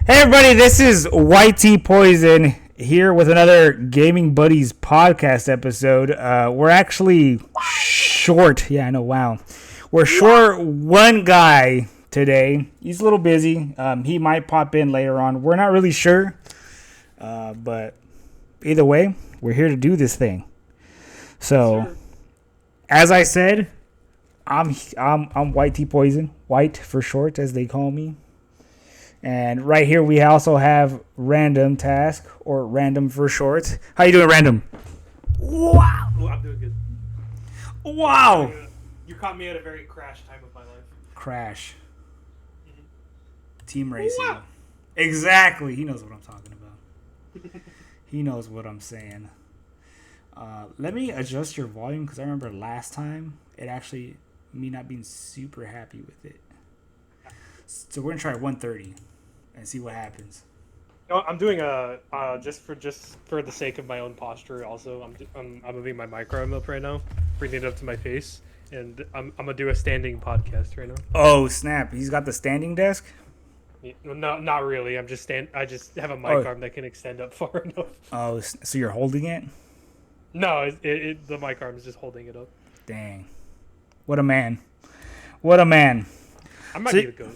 Hey everybody, this is YT Poison here with another Gaming Buddies podcast episode. We're actually short. Yeah, I know. Wow, we're short one guy today. He's a little busy. He might pop in later on. We're not really sure, but either way, we're here to do this thing. So, as I said, I'm YT Poison, White for short, as they call me. And right here we also have Random Task, or Random for short. How you doing, Random? Wow! Oh, I'm doing good. Wow! You caught me at a very crash time of my life. Crash. Team racing. Wow. Exactly. He knows what I'm talking about. He knows what I'm saying. Let me adjust your volume because I remember last time it actually me not being super happy with it. So we're gonna try 130 and see what happens. No, I'm doing just for the sake of my own posture. Also, I'm moving my micro up right now, bringing it up to my face, and I'm gonna do a standing podcast right now. Oh snap! He's got the standing desk. Yeah, no, not really. I just have a mic arm that can extend up far enough. Oh, so you're holding it? No, the mic arm is just holding it up. Dang! What a man! What a man! I might be the goat.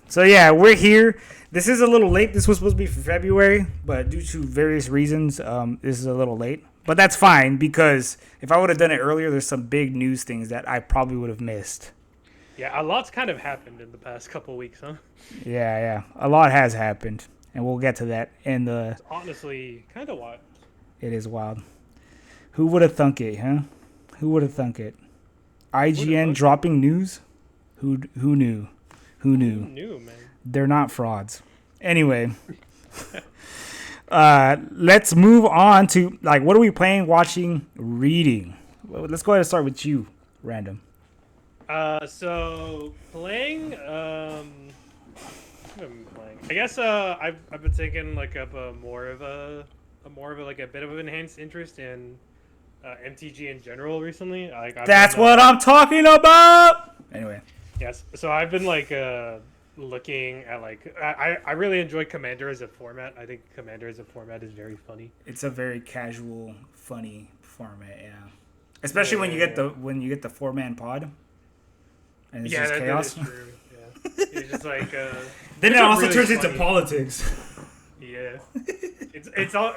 So yeah, we're here. This is a little late. This was supposed to be for February, but due to various reasons, this is a little late. But that's fine because if I would have done it earlier, there's some big news things that I probably would have missed. Yeah, a lot's kind of happened in the past couple weeks, huh? Yeah. A lot has happened, and we'll get to that in the... It's honestly kind of wild. It is wild. Who would have thunk it, huh? Who would have thunk it? IGN dropping news? Who knew? Who knew? Who knew, man? They're not frauds. Anyway, let's move on to, what are we playing, watching, reading? Well, let's go ahead and start with you, Random. So playing, what have I been playing? I guess I've been taking a more of a bit of an enhanced interest in MTG in general recently. That's what I'm talking about. Anyway. Yes. So I've been looking at I really enjoy Commander as a format. I think Commander as a format is very funny. It's a very casual, funny format, yeah. Especially when you get the 4-man pod. And it's just chaos. That is true. Yeah. It's just then it also really turns into politics. Yeah. It's all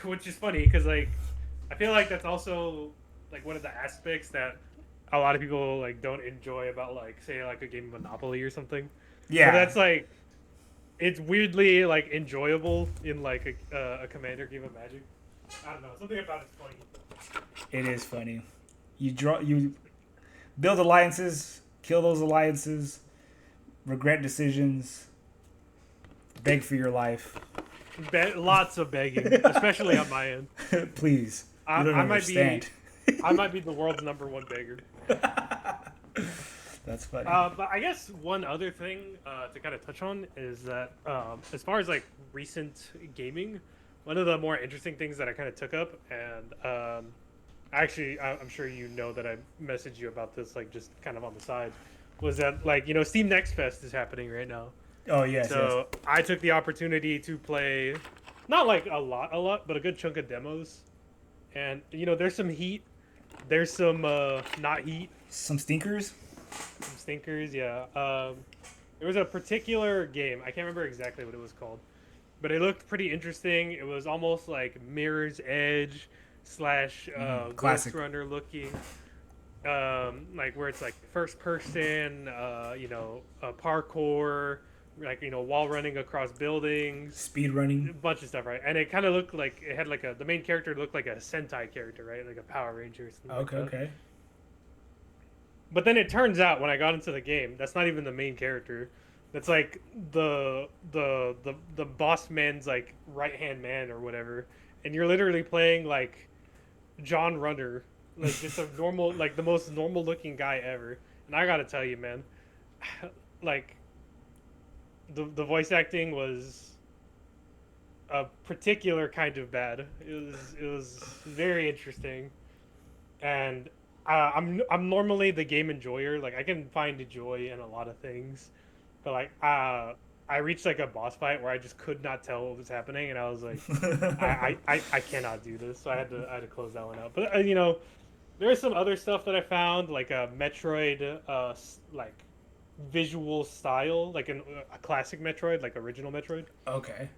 which is funny because I feel like that's also one of the aspects that a lot of people don't enjoy about say a game of Monopoly or something. Yeah. But that's it's weirdly enjoyable in a Commander game of Magic. I don't know, something about it's funny. It is funny. You build alliances, kill those alliances, regret decisions, beg for your life. Lots of begging, especially on my end. Please. I understand. I might be the world's #1 beggar. That's funny. But I guess one other thing to kind of touch on is that as far as recent gaming, one of the more interesting things that I kind of took up, and actually I'm sure you know that I messaged you about this just kind of on the side, was that Steam Next Fest is happening right now. Oh yes. So yes. I took the opportunity to play, not a lot, but a good chunk of demos, and there's some heat. There's some not heat. Some stinkers? Some stinkers, yeah. There was a particular game. I can't remember exactly what it was called. But it looked pretty interesting. It was almost like Mirror's Edge / Ghost Runner looking. Where it's first person, parkour, wall running across buildings, speed running, a bunch of stuff, right? And it kind of looked like it had the main character looked like a Sentai character, right? Like a Power Ranger. Okay. But then it turns out when I got into the game, that's not even the main character. That's the boss man's right hand man or whatever, and you're literally playing John Runner, just a normal, the most normal looking guy ever. And I gotta tell you, man, the voice acting was a particular kind of bad. It was very interesting, and I'm normally the game enjoyer. I can find joy in a lot of things, but I reached like a boss fight where I just could not tell what was happening, and I was like, I cannot do this. So I had to close that one out. But there is some other stuff that I found, like a Metroid, like visual style, like a classic Metroid, like original Metroid. Okay.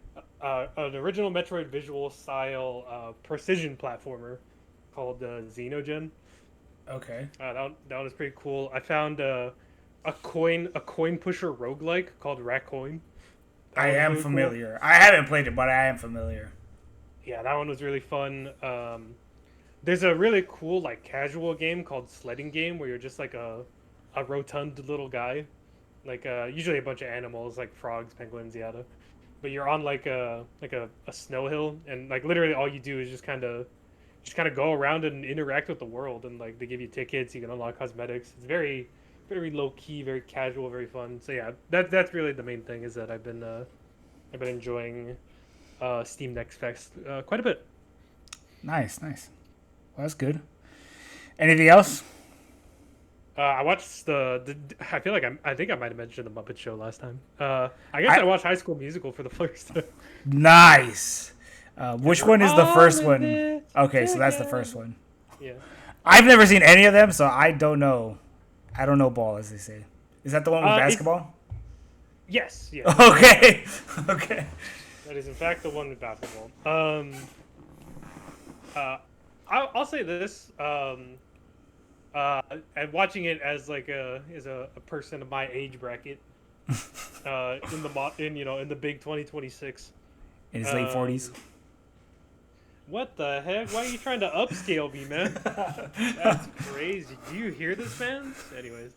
An original Metroid visual style precision platformer called Xenogen. Okay. That one was pretty cool. I found a coin pusher roguelike called Ratcoin. I am familiar. Cool. I haven't played it, but I am familiar. Yeah, that one was really fun. There's a really cool like casual game called Sledding Game where you're just like a rotund little guy, like usually a bunch of animals like frogs, penguins, yada. But you're on like a snow hill, and like literally all you do is just kind of go around and interact with the world, and like they give you tickets, you can unlock cosmetics. It's very very low key, very casual, very fun. So yeah, that's really the main thing is that I've been enjoying Steam Next Fest quite a bit. Nice. Well, that's good. Anything else? I watched I feel like I think I might have mentioned the Muppet Show last time. I guess I watched High School Musical for the first time. Nice. Which one is the first one? Okay, so that's the first one. Yeah. I've never seen any of them, so I don't know. I don't know ball, as they say. Is that the one with basketball? Yes. Okay. Okay. That is in fact the one with basketball. I'll say this. And watching it as like a person of my age bracket, in the big 2026. In his late 40s. What the heck? Why are you trying to upscale me, man? That's crazy. Do you hear this, man? Anyways,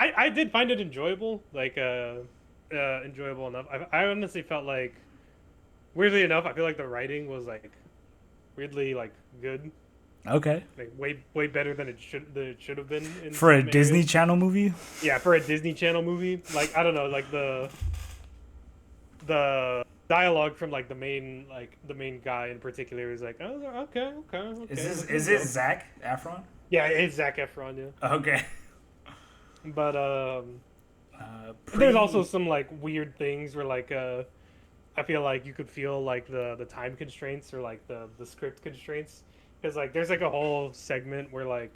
I did find it enjoyable, like enjoyable enough. I honestly felt like, weirdly enough, I feel like the writing was like weirdly like good. Okay. Like way better than it should have been for a Disney Channel movie. Yeah, for a Disney Channel movie. Like I don't know, like the dialogue from like the main guy in particular is like, oh, okay. Is it Zac Efron? Yeah, it's Zac Efron. Yeah. Okay. But there's also some like weird things where like I feel like you could feel like the time constraints or like the script constraints, because like there's like a whole segment where like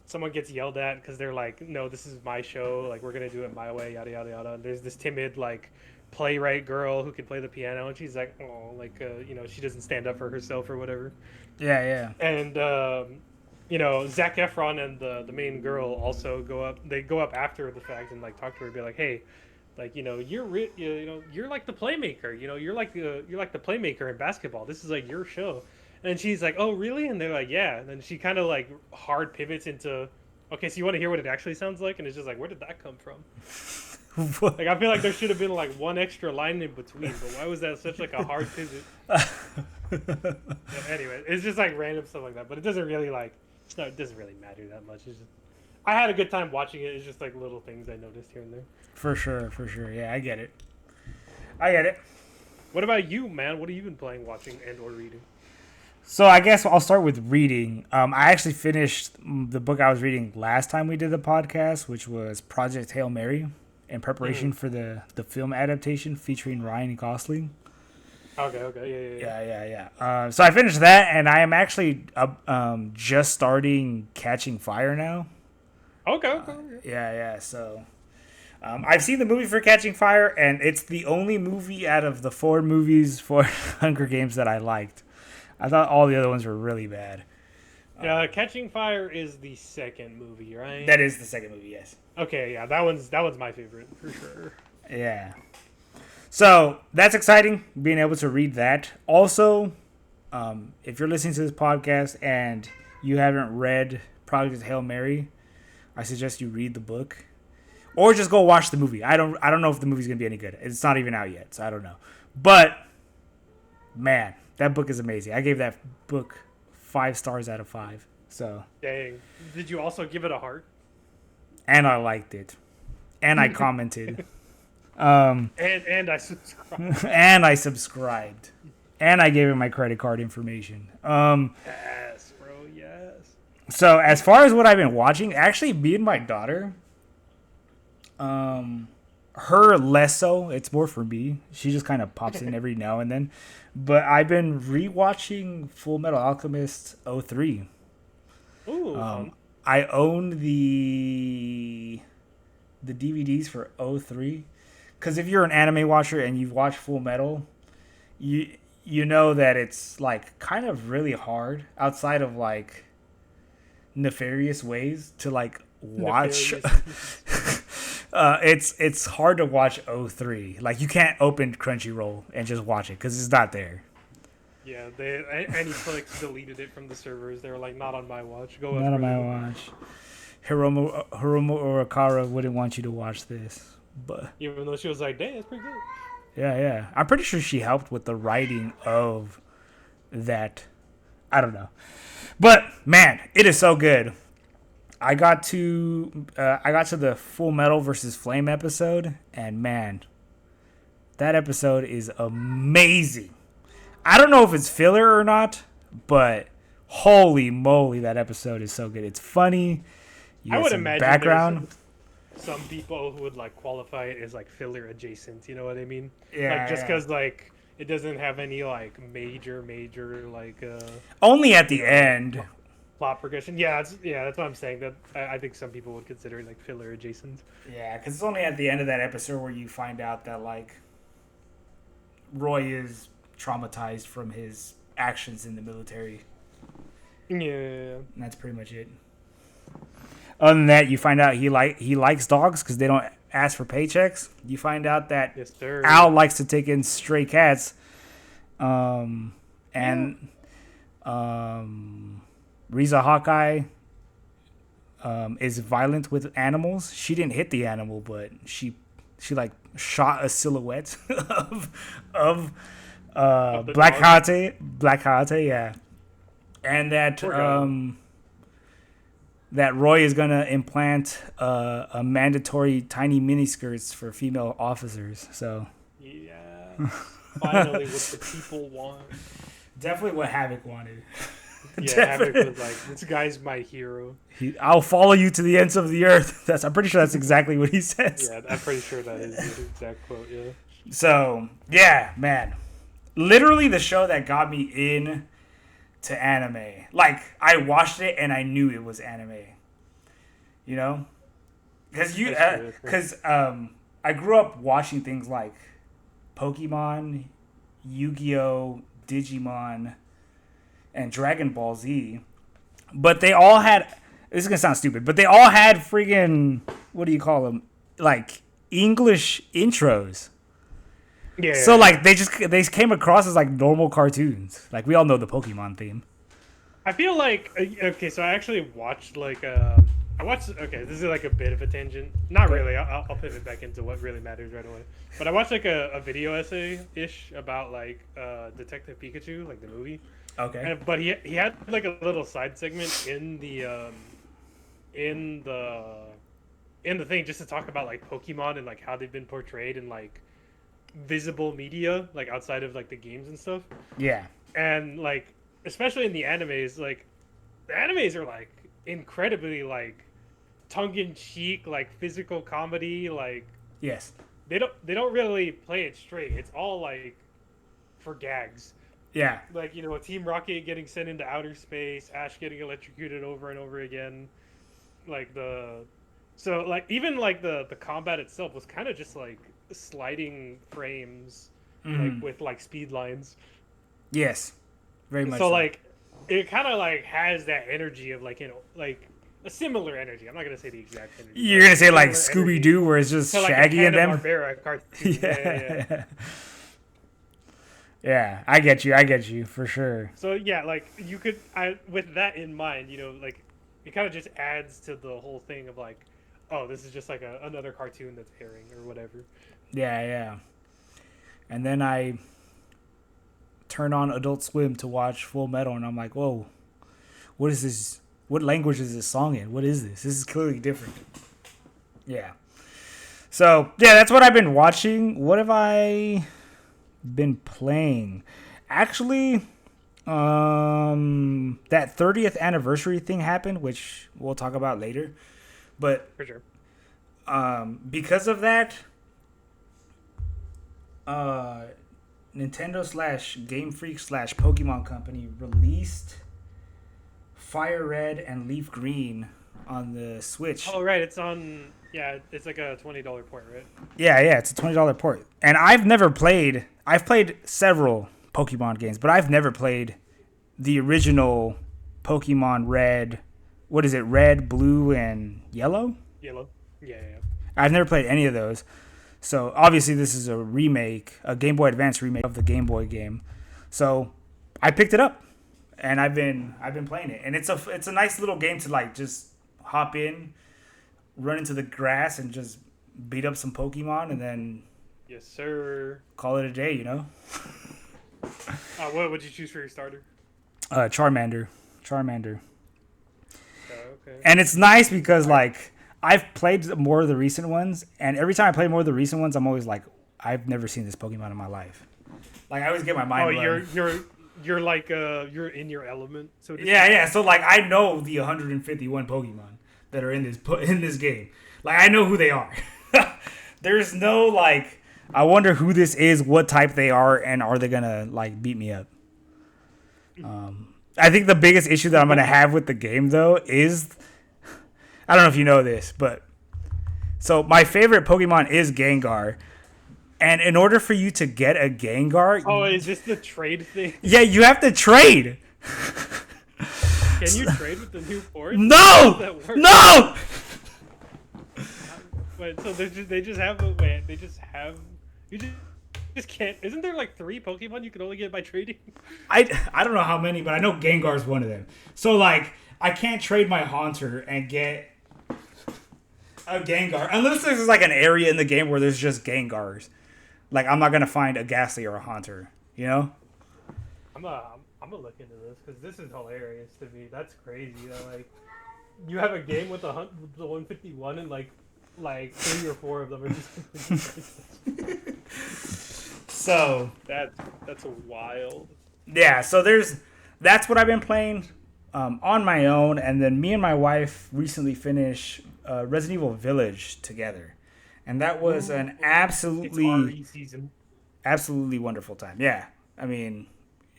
someone gets yelled at because they're like, no, this is my show, like we're gonna do it my way, yada yada yada. And there's this timid like playwright girl who can play the piano, and she's like, oh, like she doesn't stand up for herself or whatever. Yeah. And Zac Efron and the main girl also go up after the fact and like talk to her, be like, hey, like you're like the playmaker, you're like the playmaker in basketball, this is like your show. And she's like, oh really? And they're like, yeah. And then she kind of like hard pivots into, okay, so you want to hear what it actually sounds like? And it's just like, where did that come from? Like I feel like there should have been like one extra line in between, but why was that such like a hard pivot? Anyway, it's just like random stuff like that, but it doesn't really like it doesn't really matter that much. It's just, I had a good time watching it. It's just like little things I noticed here and there. For sure. Yeah, I get it. What about you, man? What have you been playing, watching, and or reading? So I guess I'll start with reading. I actually finished the book I was reading last time we did the podcast, which was Project Hail Mary, in preparation for the film adaptation featuring Ryan Gosling. Okay, yeah. So I finished that, and I am actually just starting Catching Fire now. Okay. Yeah. So I've seen the movie for Catching Fire, and it's the only movie out of the 4 movies for Hunger Games that I liked. I thought all the other ones were really bad. Catching Fire is the second movie, right? That is the second movie, yes. Okay, yeah, that one's my favorite for sure. Yeah. So that's exciting, being able to read that. Also, if you're listening to this podcast and you haven't read Project Hail Mary, I suggest you read the book, or just go watch the movie. I don't know if the movie's gonna be any good. It's not even out yet, so I don't know. But man, that book is amazing. I gave that book 5 stars out of 5. So dang. Did you also give it a heart? And I liked it, and I commented. And I subscribed. And I subscribed. And I gave him my credit card information. Yes, bro, yes. So as far as what I've been watching, actually me and my daughter, Her less so. It's more for me. She just kind of pops in every now and then. But I've been rewatching Full Metal Alchemist '03. Ooh, fun. I own the DVDs for '03 because if you're an anime watcher and you've watched Full Metal, you know that it's like kind of really hard outside of like nefarious ways to like watch. It's hard to watch '03. Like you can't open Crunchyroll and just watch it because it's not there. Yeah, Aniplex deleted it from the servers. They were like, not on my watch. Go Not on my elsewhere." watch. Hiromu Urakara wouldn't want you to watch this, but Even though she was like, dang, that's pretty good. yeah. I'm pretty sure she helped with the writing of that. I don't know, but man, it is so good. I got to the Full Metal versus Flame episode, and man, that episode is amazing. I don't know if it's filler or not, but holy moly, that episode is so good. It's funny. You I get would some imagine background. some people who would like qualify it as like filler adjacent. You know what I mean? Yeah, Like just yeah. because like it doesn't have any like major like Only at the end. plot progression. That's what I'm saying. That I think some people would consider it like filler adjacent. Yeah, because it's only at the end of that episode where you find out that like Roy is traumatized from his actions in the military. Yeah. And that's pretty much it. Other than that, you find out he likes dogs because they don't ask for paychecks. You find out that Yes, sir. Al likes to take in stray cats. And Riza Hawkeye is violent with animals. She didn't hit the animal, but she like shot a silhouette of the Black dog? Hayate, yeah. And that Poor guy. that Roy is gonna implant a mandatory tiny miniskirts for female officers. So Yeah. Finally, what the people want. definitely what Havoc wanted. Yeah, Havoc was like, this guy's my hero. I'll follow you to the ends of the earth. I'm pretty sure that's exactly what he says. Yeah, I'm pretty sure that is the exact quote. Yeah. So yeah, man, literally the show that got me in to anime. Like I watched it and I knew it was anime. You know, because I grew up watching things like Pokemon, Yu-Gi-Oh, Digimon, and Dragon Ball Z, but they all had. This is gonna sound stupid, but they all had freaking, what do you call them? Like English intros. Yeah. So like they came across as like normal cartoons. Like we all know the Pokemon theme. I feel like okay, so I actually watched like I watched. Okay, this is like a bit of a tangent. Not really. I'll pivot back into what really matters right away. But I watched like a video essay ish about like Detective Pikachu, like the movie. Okay. But he had like a little side segment in the in the thing just to talk about like Pokemon and like how they've been portrayed in like visible media, like outside of like the games and stuff. Yeah. And like especially in the animes, like the animes are like incredibly like tongue-in-cheek, like physical comedy. Like Yes. they don't really play it straight. It's all like for gags. Yeah. Like, you know, Team Rocket getting sent into outer space, Ash getting electrocuted over and over again. Like so like even like the combat itself was kind of just like sliding frames, like with like speed lines. Yes. Very much. So like it kind of like has that energy of like, you know, like a similar energy. I'm not gonna say the exact energy. You're gonna say like similar Scooby energy Doo, where it's just to like Shaggy a and them. Hanna-Barbera cartoon. Yeah. Yeah, I get you for sure. So yeah, like you could, with that in mind, you know, like it kind of just adds to the whole thing of like, oh, this is just like another cartoon that's airing or whatever. Yeah. And then I turn on Adult Swim to watch Full Metal, and I'm like, whoa, what is this? What language is this song in? What is this? This is clearly different. Yeah. So yeah, that's what I've been watching. What have I been playing? Actually, that 30th anniversary thing happened, which we'll talk about later. But For sure. Because of that, Nintendo slash Game Freak slash Pokemon Company released Fire Red and Leaf Green on the Switch. Oh right, it's on. Yeah, it's like a $20 port, right? Yeah, it's a $20 port. And I've never played. I've played several Pokemon games, but I've never played the original Pokemon Red. What is it? Red, blue, and yellow? Yellow. Yeah. I've never played any of those. So obviously this is a remake, a Game Boy Advance remake of the Game Boy game. So I picked it up and I've been playing it. And it's a nice little game to like just hop in, run into the grass and just beat up some Pokemon and then Yes, sir. call it a day, you know? What would you choose for your starter? Charmander. Oh, okay. And it's nice because like I've played more of the recent ones, and every time I play more of the recent ones, I'm always like, I've never seen this Pokemon in my life. Like I always get my mind blown. You're like you're in your element. So Yeah. So like I know the 151 Pokemon that are in this game. Like I know who they are. There's no like I wonder who this is, what type they are, and are they gonna like beat me up? I think the biggest issue that I'm gonna have with the game though is I don't know if you know this, but so my favorite Pokemon is Gengar. And in order for you to get a Gengar, Oh, is this the trade thing? yeah, you have to trade. Can you trade with the new port? No, How does that work? no. Wait, so they just have you just can't. Isn't there like 3 Pokemon you can only get by trading? I don't know how many, but I know Gengar's one of them. So like I can't trade my Haunter and get a Gengar unless there's like an area in the game where there's just Gengars. Like I'm not gonna find a Ghastly or a Haunter, you know? I'm gonna look into this because this is hilarious to me. That's crazy. That like you have a game with the 151 and like 3 or 4 of them are just. So That's wild. yeah, so that's what I've been playing on my own, and then me and my wife recently finished Resident Evil Village together, and that was an It's absolutely RE season. absolutely wonderful time. Yeah, I mean,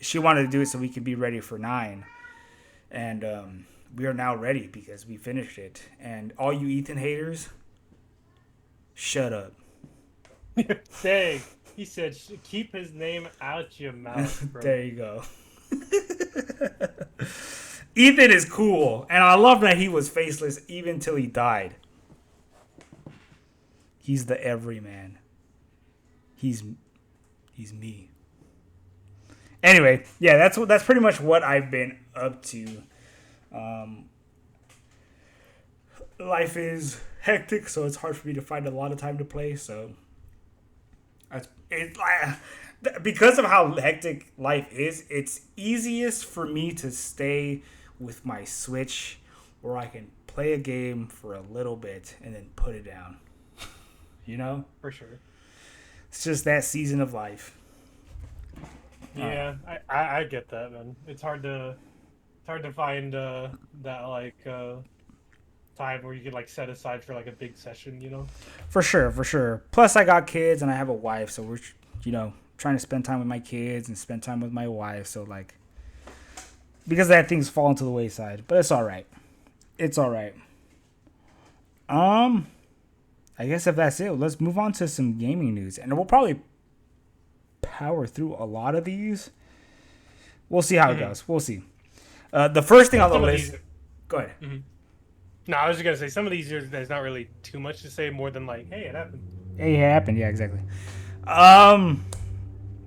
she wanted to do it so we could be ready for 9, and we are now ready because we finished it. And all you Ethan haters, shut up. Dang. He said, "Keep his name out your mouth, bro." There you go. Ethan is cool, and I love that he was faceless even till he died. He's the everyman. He's me. Anyway, yeah, that's pretty much what I've been up to. Life is hectic, so it's hard for me to find a lot of time to play. So, because of how hectic life is, it's easiest for me to stay with my Switch where I can play a game for a little bit and then put it down. You know? For sure. It's just that season of life. Yeah, I get that, man. It's hard to find that like time where you can like set aside for like a big session, you know? For sure. Plus, I got kids and I have a wife, so we're, trying to spend time with my kids and spend time with my wife. So, like, because of that, things fall into the wayside. But it's all right. I guess if that's it, let's move on to some gaming news. And we'll probably power through a lot of these. We'll see how it goes. We'll see. The first thing on the list... Go ahead. Mm-hmm. No, I was just going to say, some of these, there's not really too much to say more than like, hey, it happened. Hey, it happened. Yeah, exactly.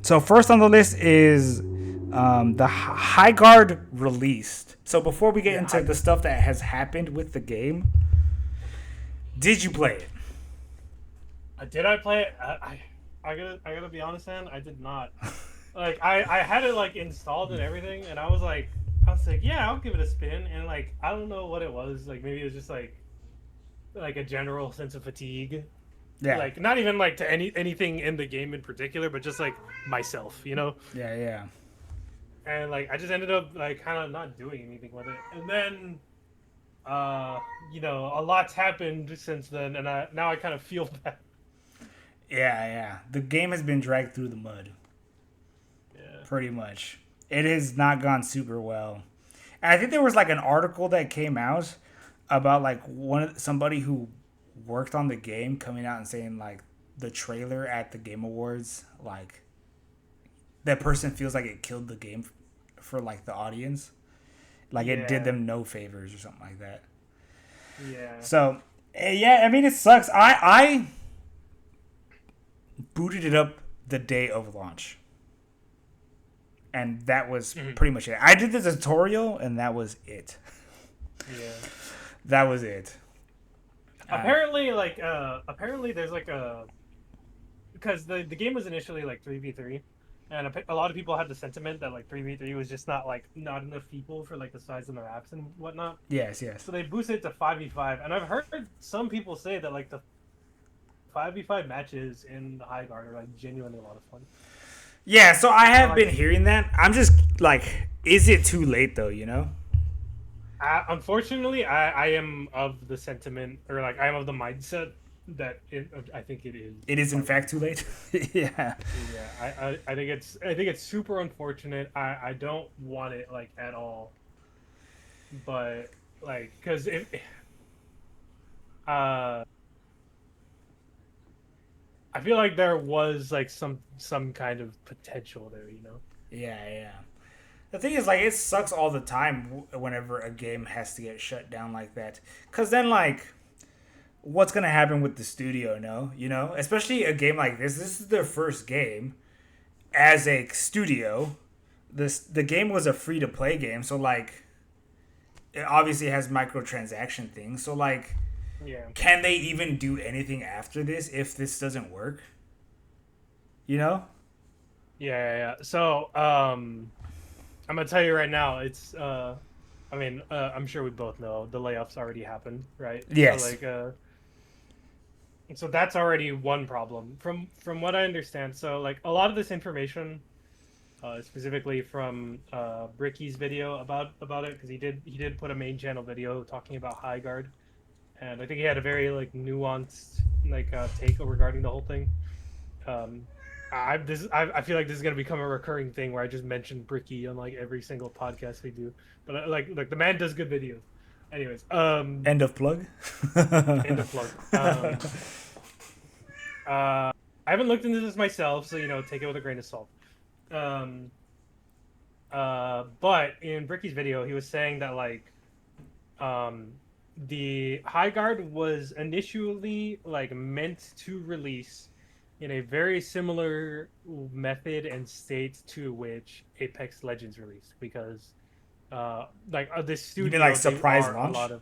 So first on the list is the High Guard released. So before we get into the stuff that has happened with the game, did you play it? Did I play it? I gotta be honest, man. I did not. Like I had it like installed and everything, and I was like, yeah, I'll give it a spin. And like I don't know what it was. Like maybe it was just like a general sense of fatigue. Yeah. Like not even like to anything in the game in particular, but just like myself, you know. Yeah. And like I just ended up like kind of not doing anything with it, and then a lot's happened since then, and now I kind of feel that. Yeah, yeah. The game has been dragged through the mud, Yeah. pretty much. It has not gone super well. And I think there was like an article that came out about like somebody who worked on the game coming out and saying like the trailer at the Game Awards, like that person feels like it killed the game for like the audience, like it did Yeah. them no favors or something like that. Yeah. So yeah, I mean it sucks. I booted it up the day of launch, and that was Mhm. pretty much it. I did the tutorial, and that was it. Yeah. That was it. Apparently there's like a because the game was initially like 3v3, and a lot of people had the sentiment that like 3v3 was just not enough people for like the size of the maps and whatnot. Yes, yes. So they boosted it to 5v5, and I've heard some people say that like the 5v5 matches in the High Guard are like genuinely a lot of fun. Yeah, so I have like been hearing that. I'm just like, is it too late though? You know? Unfortunately, I am of the sentiment, or like I am of the mindset that I think it is. It is in quite fact too late. Yeah. Yeah, I think it's super unfortunate. I don't want it like at all. But like, because if I feel like there was like some kind of potential there, you know. Yeah, yeah. The thing is, like, it sucks all the time whenever a game has to get shut down like that. Cause then, like, what's gonna happen with the studio? No, you know, especially a game like this. This is their first game as a studio. The game was a free to play game, so like, it obviously has microtransaction things. So like, Yeah. can they even do anything after this if this doesn't work? You know? Yeah. So, I'm gonna tell you right now, I'm sure we both know the layoffs already happened, right? So Yes. like, so that's already one problem from what I understand. So like a lot of this information, specifically from Bricky's video about it, because he did put a main channel video talking about High Guard, and I think he had a very like nuanced like take regarding the whole thing. Um, I feel like this is gonna become a recurring thing where I just mention Bricky on like every single podcast we do, but like the man does good videos. Anyways, End of plug. end of plug. I haven't looked into this myself, so take it with a grain of salt. Um, but in Bricky's video, he was saying that like, um, the High Guard was initially like meant to release in a very similar method and state to which Apex Legends released, because this You mean studio, like they surprise are a launch? lot of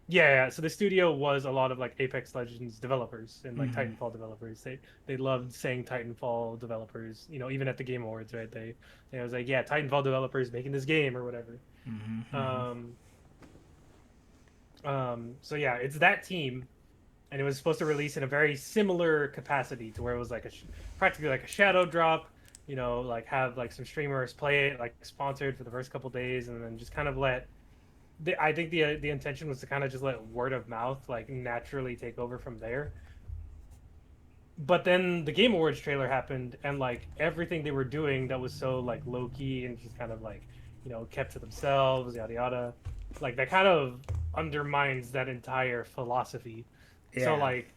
yeah, so the studio was a lot of like Apex Legends developers and like Mm-hmm. Titanfall developers. They loved saying Titanfall developers, even at the Game Awards, right? They was like, yeah, Titanfall developers making this game or whatever. Mm-hmm. Mm-hmm. Um, so yeah, it's that team, and it was supposed to release in a very similar capacity to where it was like practically like a shadow drop. Like have like some streamers play it, like sponsored for the first couple days, and then just kind of let. I think the intention was to kind of just let word of mouth like naturally take over from there. But then the Game Awards trailer happened, and like everything they were doing that was so like low key and just kind of like kept to themselves, yada yada, like that kind of undermines that entire philosophy. So Yeah. like,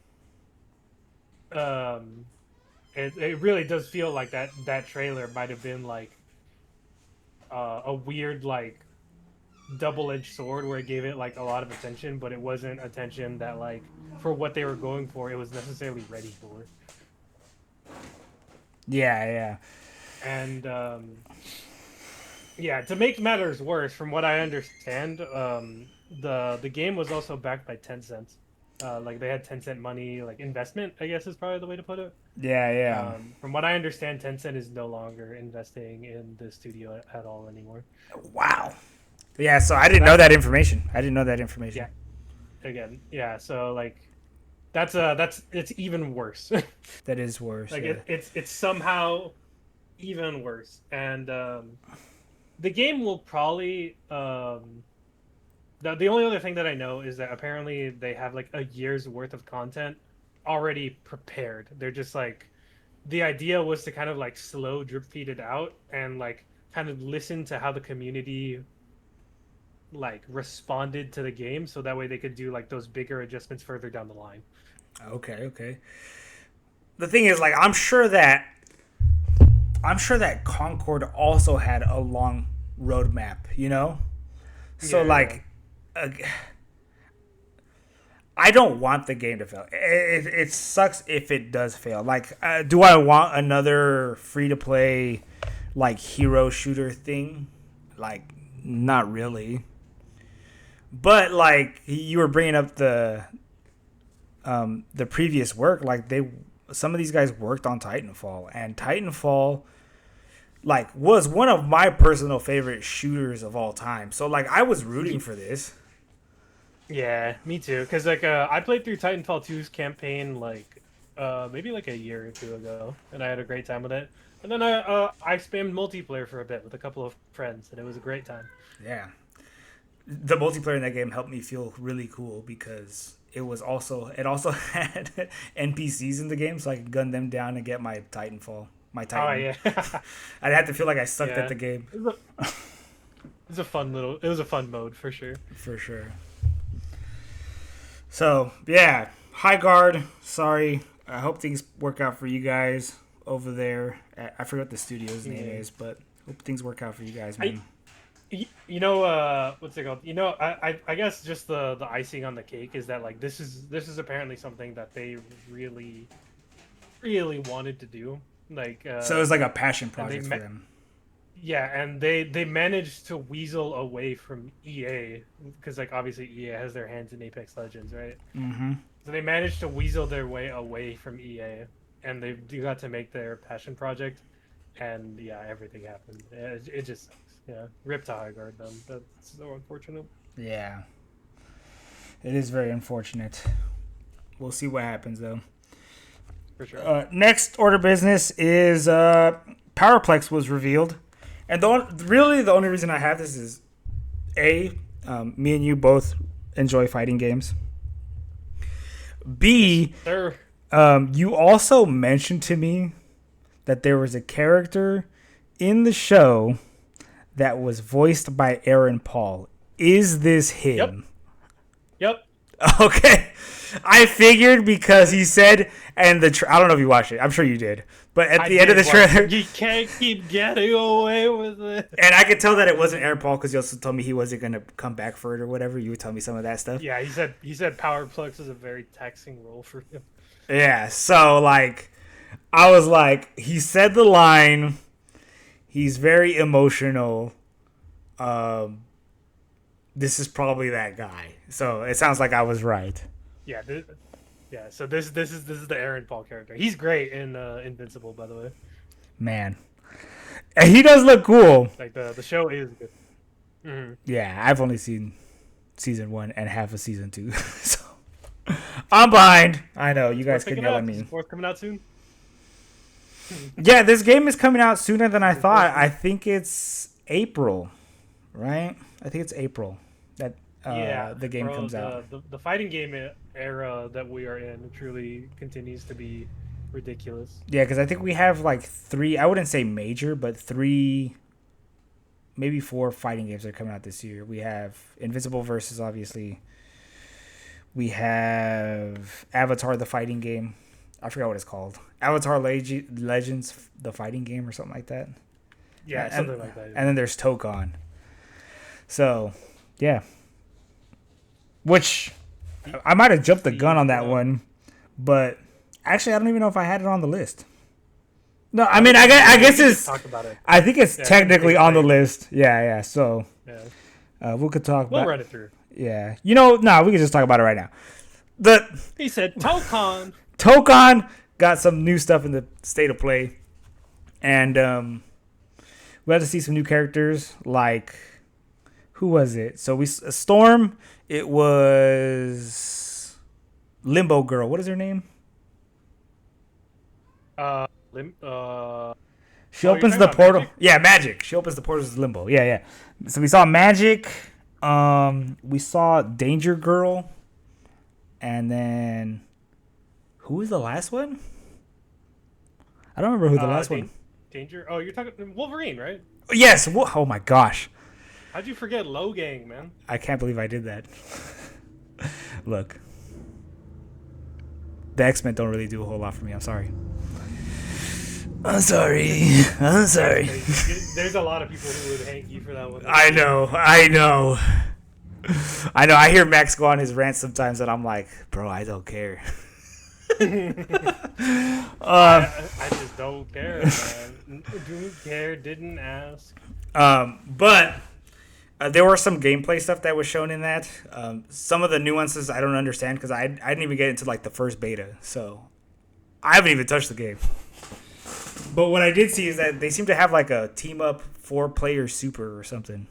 um, it really does feel like that trailer might have been like a weird like double-edged sword where it gave it like a lot of attention, but it wasn't attention that like for what they were going for it was necessarily ready for. Yeah. Yeah. And yeah, to make matters worse, from what I understand, the game was also backed by Tencent. Like they had Tencent money, like investment, I guess is probably the way to put it. Yeah. Yeah. From what I understand, Tencent is no longer investing in the studio at all anymore. Wow. Yeah. So I So didn't know that, that information. I didn't know that information. yeah, again, yeah. So like, it's even worse. That is worse. Like Yeah. it's somehow even worse. And the game will probably The only other thing that I know is that apparently they have like a year's worth of content already prepared. They're just like the idea was to kind of like slow drip feed it out and like kind of listen to how the community like responded to the game so that way they could do like those bigger adjustments further down the line. Okay, okay. The thing is, like, I'm sure that Concord also had a long roadmap, you know. So Yeah, yeah. like, uh, I don't want the game to fail. It sucks if it does fail. Like, do I want another free to play like hero shooter thing? Like, not really. But like you were bringing up the previous work, like some of these guys worked on Titanfall, and Titanfall like was one of my personal favorite shooters of all time. So like I was rooting for this. Yeah, me too. Because like I played through Titanfall 2's campaign like maybe like a year or two ago, and I had a great time with it. And then I spammed multiplayer for a bit with a couple of friends, and it was a great time. Yeah. The multiplayer in that game helped me feel really cool because it also had NPCs in the game, so I could gun them down and get my Titanfall, my Oh Titan. yeah, I'd have to feel like I sucked at yeah. the game It was a fun mode for sure. for sure. So yeah, High Guard. Sorry, I hope things work out for you guys over there. I forget what the studio's name Yeah. is, but hope things work out for you guys, I man. You know what's it called? You know I guess just the icing on the cake is that like this is apparently something that they really wanted to do. Like So it was like a passion and project for them. yeah, and they managed to weasel away from EA because like obviously EA has their hands in Apex Legends, right? Mm-hmm. So they managed to weasel their way away from EA, and they got to make their passion project, and yeah, everything happened. It just sucks. Yeah, rip to High Guard them. That's so unfortunate. Yeah, it is very unfortunate. We'll see what happens though. For sure. Next order of business is Powerplex was revealed, and really the only reason I have this is me and you both enjoy fighting games. B, They're you also mentioned to me that there was a character in the show that was voiced by Aaron Paul. Is this him? Yep. Okay. I figured because he said, and I don't know if you watched it. I'm sure you did. But at the end of the trailer, You can't keep getting away with it. and I could tell that it wasn't Aaron Paul because he also told me he wasn't going to come back for it or whatever. You would tell me some of that stuff. Yeah, he said Powerplex is a very taxing role for him. Yeah. So, like, I was like, he said the line. He's very emotional. This is probably that guy. So it sounds like I was right. Yeah, yeah. So this is the Aaron Paul character. He's great in Invincible, by the way. Man. And he does look cool. Like the show is good. Mm-hmm. Yeah, I've only seen season 1 and half of season 2. So I'm behind. I know, you guys can yell at me. Fourth coming out soon. Yeah, this game is coming out sooner than I thought. I think it's April, right? I think it's April that the game bro, comes out. The fighting game era that we are in truly continues to be ridiculous. Yeah, because I think we have like 3, I wouldn't say major, but 3, maybe 4 fighting games that are coming out this year. We have Invincible Versus, obviously. We have Avatar, the fighting game. I forgot what it's called. Avatar Legends, the fighting game or something like that. Yeah, something like that. And then there's Tokon. So, yeah. Which, I might have jumped the gun on that one, but actually I don't even know if I had it on the list. No, I mean, I guess it's, talk about it. I think it's technically on the list. Yeah, so Yeah. we could talk We'll about run it through. Yeah. We can just talk about it right now. He said Tokon. Tokon got some new stuff in the state of play. And we had to see some new characters like, who was it? So Storm, it was Limbo Girl. What is her name? She opens the portal. Magic? Yeah, Magic. She opens the portals to Limbo. Yeah. So we saw Magic. We saw Danger Girl, and then who was the last one? I don't remember who the last one. Danger. Oh, you're talking Wolverine, right? Yes. Oh my gosh. How'd you forget Logang, man? I can't believe I did that. Look, the X-Men don't really do a whole lot for me. I'm sorry. I'm sorry. I'm sorry. There's a lot of people who would hate you for that one. I know. I hear Max go on his rant sometimes, and I'm like, bro, I don't care. I just don't care, man. Didn't care, didn't ask. But there were some gameplay stuff that was shown in that. Some of the nuances I don't understand because I didn't even get into like the first beta, so I haven't even touched the game. But what I did see is that they seem to have like a team up 4-player super or something,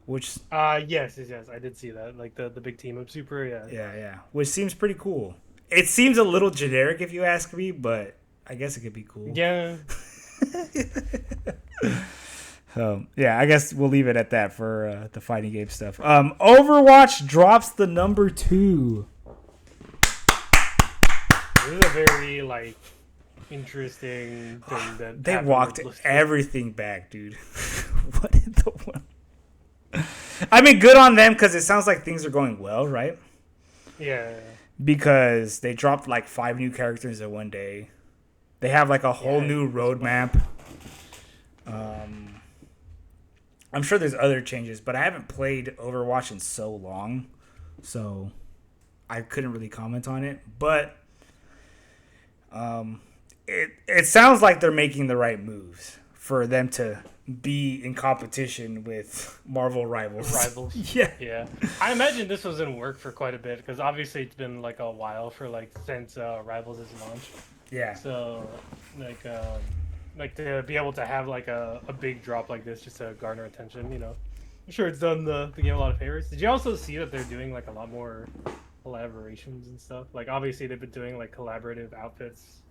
which yes, I did see that, like the big team up super, yeah, which seems pretty cool. It seems a little generic if you ask me, but I guess it could be cool. Yeah. So, yeah, I guess we'll leave it at that for the fighting game stuff. Overwatch drops the number 2. This is a very, like, interesting thing that they walked everything back, dude. What in the one? I mean, good on them because it sounds like things are going well, right? Yeah. Because they dropped like 5 new characters in one day. They have like a whole new roadmap. I'm sure there's other changes, but I haven't played Overwatch in so long, so I couldn't really comment on it. But it sounds like they're making the right moves for them to be in competition with Marvel Rivals. Yeah. I imagine this was in work for quite a bit because obviously it's been like a while for like since Rivals has launched. Yeah. So like to be able to have like a big drop like this just to garner attention, you know. I'm sure it's done the game a lot of favors. Did you also see that they're doing like a lot more collaborations and stuff? Like obviously they've been doing like collaborative outfits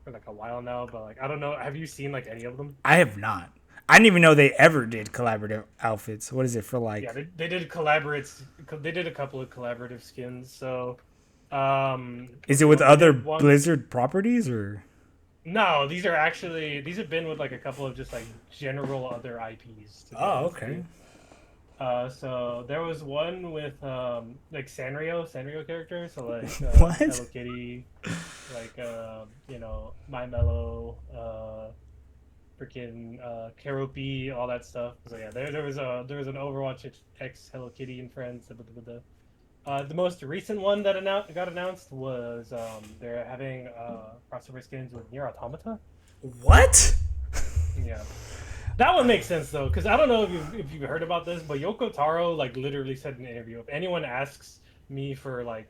for like a while now, but like I don't know, have you seen like any of them? I have not. I didn't even know they ever did collaborative outfits. What is it for like? Yeah, they did collaborates. They did a couple of collaborative skins. So, is it with other Blizzard properties or? No, these have been with like a couple of just like general other IPs. Oh, okay. So there was one with like Sanrio character. So like what? Hello Kitty, like My Mellow, freaking Keroppi, all that stuff. So yeah, there was an Overwatch X Hello Kitty and friends. The most recent one that got announced was they're having crossover skins with Nier Automata. What? Yeah, that one makes sense though, because I don't know if you've heard about this, but Yoko Taro like literally said in an interview, if anyone asks me for like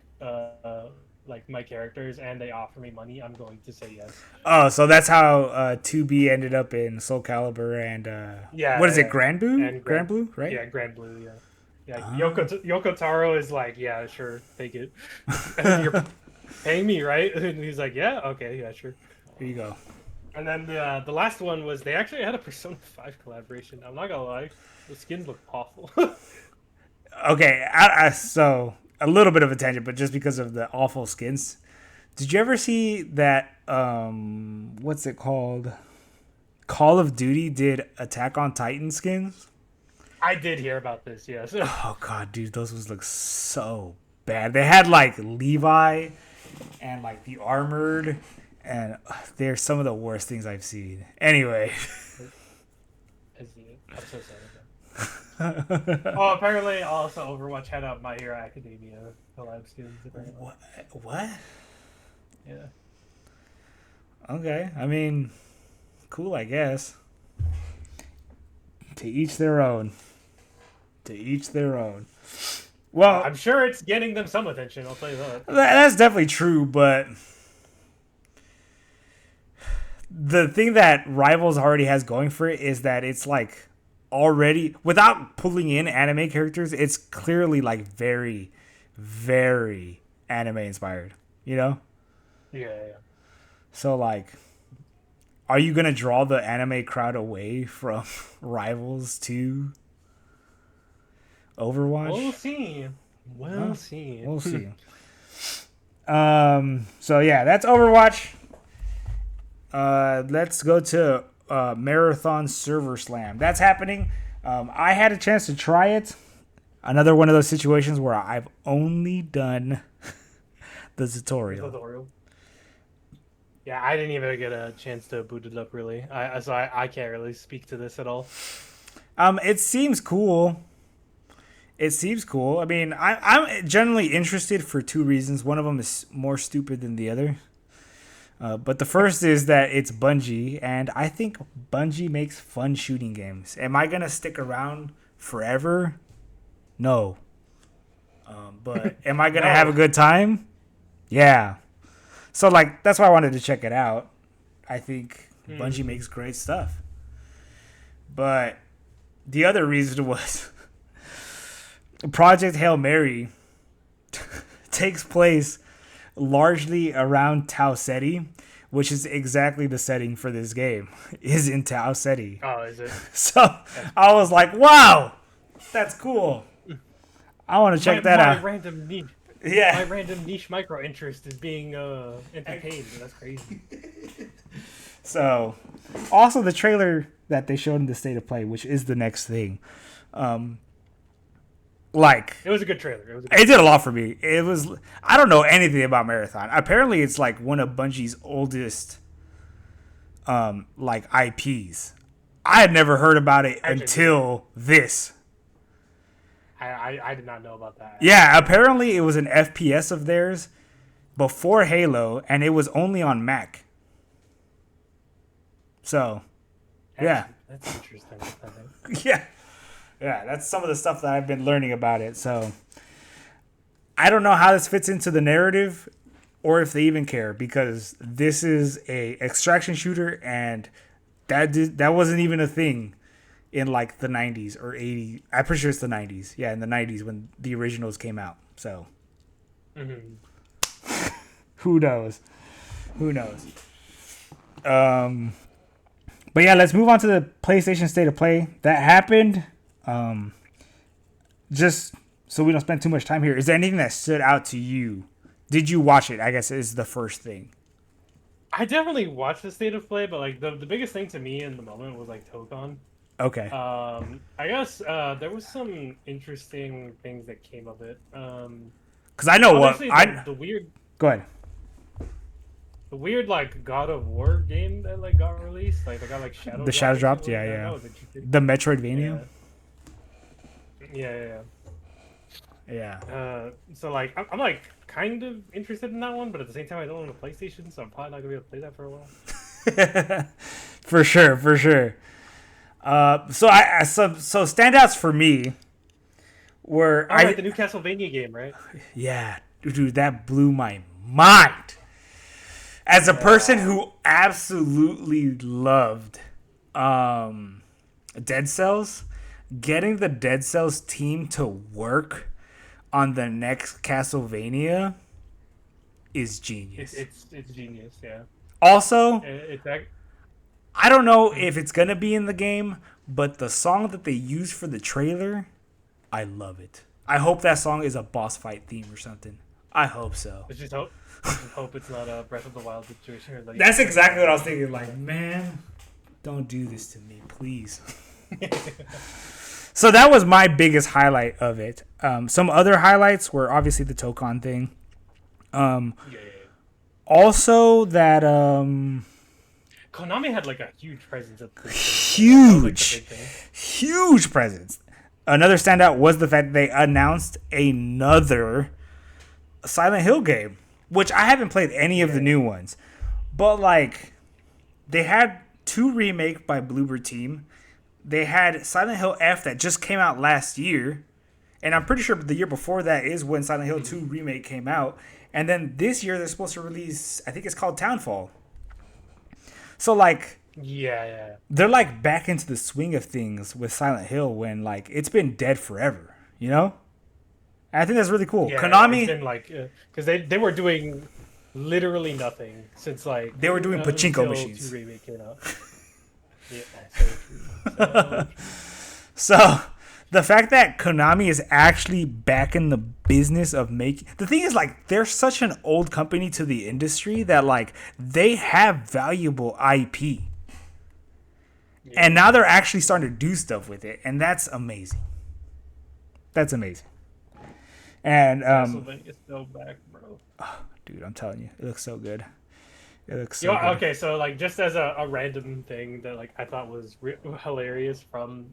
my characters and they offer me money, I'm going to say yes. Oh, so that's how 2B ended up in Soul Calibur and what is it, Grand Blue? And Grand Blue, right? Yeah, Grand Blue, yeah. Yeah, Yoko Taro is like, yeah, sure, take it. You're paying me, right? And he's like, yeah, okay, yeah, sure. Here you go. And then the last one was they actually had a Persona 5 collaboration. I'm not gonna lie, the skins look awful. Okay, so a little bit of a tangent, but just because of the awful skins. Did you ever see that? What's it called? Call of Duty did Attack on Titan skins. I did hear about this, yes. Oh god, dude, those ones look so bad. They had like Levi and like the Armored, and they're some of the worst things I've seen. Anyway. I'm so sorry. Oh, apparently also Overwatch had a My Hero Academia collab skins. Apparently. What? Yeah. Okay, I mean, cool, I guess. To each their own. To each their own. Well, I'm sure it's getting them some attention, I'll tell you that. That's definitely true, but the thing that Rivals already has going for it is that it's like already, without pulling in anime characters, it's clearly like very, very anime inspired, you know? Yeah. So like, are you going to draw the anime crowd away from Rivals too? Overwatch. We'll see. We'll see. We'll see. So yeah, that's Overwatch. Let's go to Marathon Server Slam. That's happening. I had a chance to try it. Another one of those situations where I've only done the tutorial. Yeah, I didn't even get a chance to boot it up really. So I can't really speak to this at all. It seems cool. I mean, I'm generally interested for two reasons. One of them is more stupid than the other. But the first is that it's Bungie, and I think Bungie makes fun shooting games. Am I going to stick around forever? No. But am I going to have a good time? Yeah. So, like, that's why I wanted to check it out. I think Bungie makes great stuff. But the other reason was Project Hail Mary takes place largely around Tau Ceti, which is exactly the setting for this game, is in Tau Ceti. Oh, is it? So I was like, wow, that's cool. I want to check that out. Random niche. Yeah. My random niche micro interest is being entertained. That's crazy. So, also the trailer that they showed in the State of Play, which is the next thing. Like, it was a good trailer. It did a lot for me. It was, I don't know anything about Marathon. Apparently, it's like one of Bungie's oldest, like IPs. I had never heard about it until this. I did not know about that. Yeah, apparently it was an FPS of theirs before Halo, and it was only on Mac. So, yeah. That's interesting. Yeah. Yeah, that's some of the stuff that I've been learning about it. So I don't know how this fits into the narrative or if they even care, because this is a extraction shooter, and that wasn't even a thing in like the 90s or 80s. I'm pretty sure it's the 90s. Yeah, in the 90s when the originals came out. So who knows? But yeah, let's move on to the PlayStation State of Play. That happened. Just so we don't spend too much time here, is there anything that stood out to you? Did you watch it? I guess is the first thing. I definitely watched the State of Play, but like the biggest thing to me in the moment was like TOCON. Okay. I guess there was some interesting things that came of it. Because I know what the weird. Go ahead. The weird like God of War game that like got released, like they got like Shadow. The Shadow dropped, yeah. The Metroidvania. Yeah. Yeah. So like I'm like kind of interested in that one, but at the same time I don't own a PlayStation, so I'm probably not gonna be able to play that for a while. For sure. So standouts for me were the new Castlevania game, right? Yeah, dude, that blew my mind. As a person who absolutely loved Dead Cells, getting the Dead Cells team to work on the next Castlevania is genius. It's genius, yeah. Also, I don't know if it's going to be in the game, but the song that they used for the trailer, I love it. I hope that song is a boss fight theme or something. I hope so. Let's just hope it's not a Breath of the Wild situation. Or like, that's exactly what I was thinking. Like, man, don't do this to me, please. So that was my biggest highlight of it. Some other highlights were obviously the TOCON thing. Also that Konami had like a huge presence at the huge presence. Another standout was the fact that they announced another Silent Hill game, which I haven't played any of the new ones, but like they had 2 remake by Bloober Team. They had Silent Hill F that just came out last year, and I'm pretty sure the year before that is when Silent Hill 2 remake came out. And then this year they're supposed to release, I think it's called Townfall. So like, they're like back into the swing of things with Silent Hill when like it's been dead forever, you know? And I think that's really cool. Yeah, Konami, it's been like, because they were doing literally nothing since like they were doing pachinko machines. 2 remake came out. Yeah, so true. So The fact that Konami is actually back in the business of making, the thing is, like, they're such an old company to the industry that, like, they have valuable IP. Yeah. And now they're actually starting to do stuff with it, and that's amazing. That's amazing. And Castlevania's still back, bro. dude, I'm telling you, it looks so good. It looks Yo, so good. okay, so like just as a random thing that like I thought was hilarious from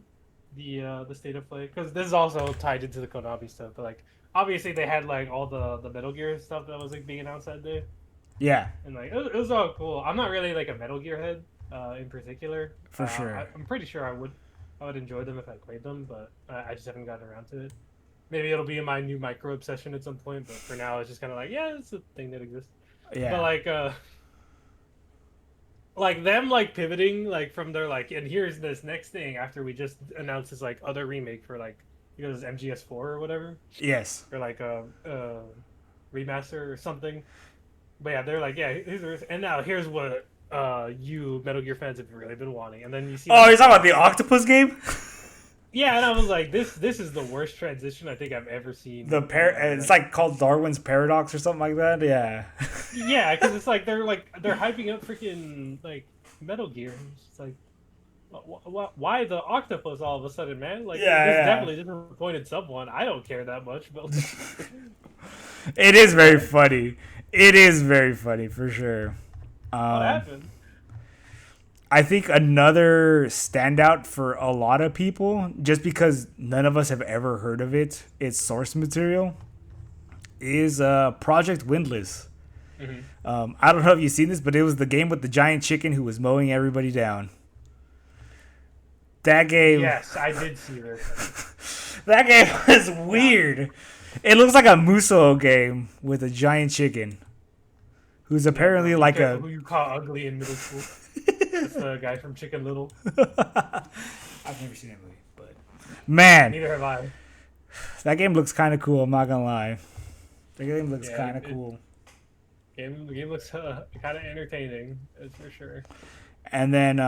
the state of play, because this is also tied into the Konami stuff, but like obviously they had like all the Metal Gear stuff that was like being announced that day, Yeah, and like it was all cool. I'm not really like a Metal Gear head in particular. for sure. I'm pretty sure I would enjoy them if I played them, but I just haven't gotten around to it. Maybe it'll be in my new micro obsession at some point, but for now it's just kind of like, yeah, it's a thing that exists. Yeah. But like them like pivoting like from their like, and here's this next thing after we just announced this like other remake for like, you know, this MGS4 or whatever, Yes. or like a remaster or something. But yeah, they're like, yeah, and now here's what you Metal Gear fans have really been wanting, and then you see. Oh, you're talking about the Octopus game? Yeah, and I was like, this is the worst transition I think I've ever seen. It's like called Darwin's Paradox or something like that. Yeah. Yeah, because it's like they're hyping up freaking like Metal Gear. It's like, why the octopus all of a sudden, man? Like, Yeah, this yeah. definitely disappointed someone. I don't care that much, but It is very funny. It is very funny for sure. what happened? I think another standout for a lot of people, just because none of us have ever heard of it, its source material, is Project Windless. I don't know if you've seen this, but it was the game with the giant chicken who was mowing everybody down. That game. Yes, I did see this. That game was weird. It looks like a Musou game with a giant chicken, who's apparently like a. Who you call ugly in middle school? That's the guy from Chicken Little. I've never seen that movie, but man, Neither have I. that game looks kind of cool. I'm not gonna lie. The game looks Yeah, kind of cool. The game looks kind of entertaining, that's for sure. And then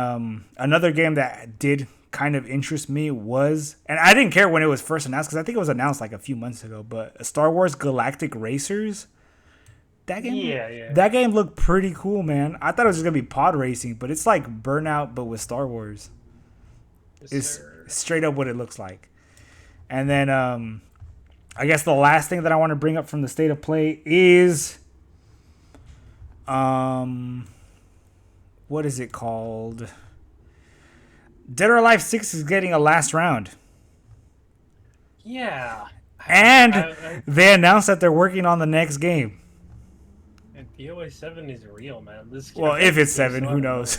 another game that did kind of interest me was, and I didn't care when it was first announced because I think it was announced like a few months ago, but Star Wars Galactic Racers. That game, Yeah. That game looked pretty cool, man. I thought it was just gonna be pod racing, but it's like Burnout, but with Star Wars. Yes, It's sir. straight up what it looks like. And then I guess the last thing that I want to bring up from the state of play is what is it called? Dead or Alive 6 is getting a last round. Yeah. And they announced that they're working on the next game. And DOA 7 is real, man. Well, if it's 7, who knows?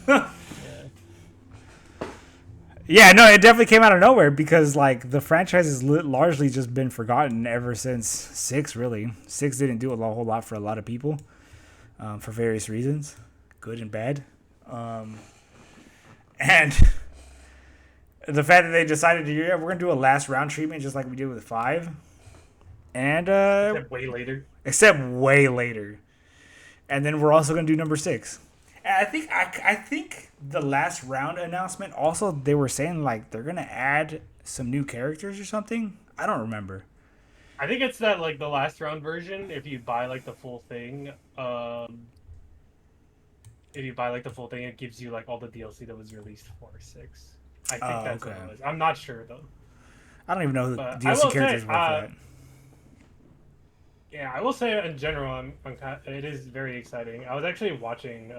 Yeah. Yeah, no, it definitely came out of nowhere because like the franchise has largely just been forgotten ever since 6. Really, 6 didn't do a whole lot for a lot of people for various reasons, good and bad. And the fact that they decided to, yeah, we're gonna do a last round treatment just like we did with 5, and Except way later. and then we're also gonna do number 6. And I think the last round announcement also they were saying like they're gonna add some new characters or something. I don't remember. I think it's that like the last round version. If you buy like the full thing, it gives you like all the DLC that was released for 6. I think that's okay. what it was. I'm not sure though. I don't even know who the But I DLC will characters say, were for that. Yeah, I will say in general, it is very exciting. I was actually watching.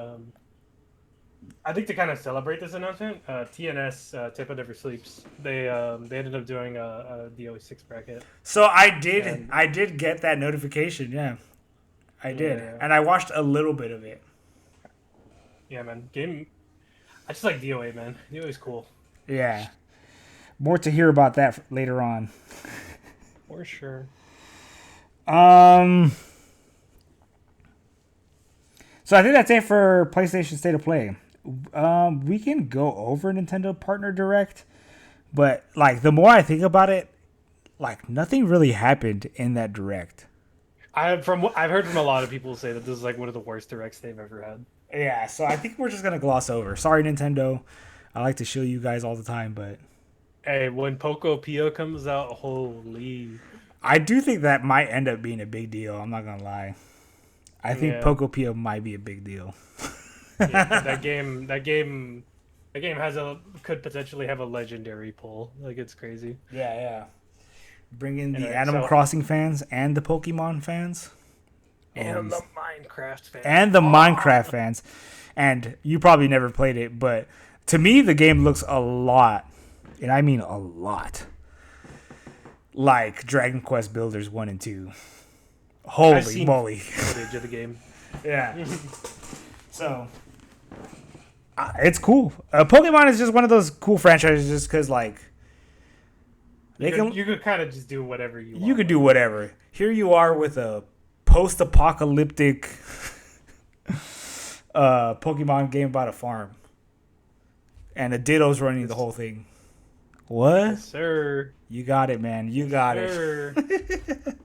I think to kind of celebrate this announcement, TNS Tampa Never Sleeps. They ended up doing a DOA 6 bracket. So I did get that notification. Yeah, I did, Yeah. and I watched a little bit of it. Yeah, man. I just like DOA, man. DOA is cool. Yeah, more to hear about that later on. For sure. So I think that's it for PlayStation State of Play. We can go over Nintendo Partner Direct, but like the more I think about it, like nothing really happened in that Direct. I've heard from a lot of people say that this is like one of the worst directs they've ever had. Yeah, so I think we're just gonna gloss over. Sorry, Nintendo. I like to show you guys all the time, but Hey, when Poco Pio comes out, holy. I do think that might end up being a big deal. I'm not gonna lie. I think Yeah, Pokopio might be a big deal. yeah. Yeah, That game has a could potentially have a legendary pull. Like it's crazy. yeah. Bring in the Anyway, Animal so Crossing fans and the Pokemon fans. Oh, and the Minecraft fans. and the Oh, Minecraft fans. And you probably never played it, but to me, the game looks a lot, and I mean a lot, like Dragon Quest Builders 1 and 2. I've Holy seen moly. footage of the game. Yeah. So, it's cool. Pokemon is just one of those cool franchises just because, like, they can. You could kind of just do whatever you You want could with do it. whatever. Here you are with a post apocalyptic Pokemon game about a farm. And a Ditto's running the whole thing. What? Yes, sir. You got it, man. You Yes, got sir. it.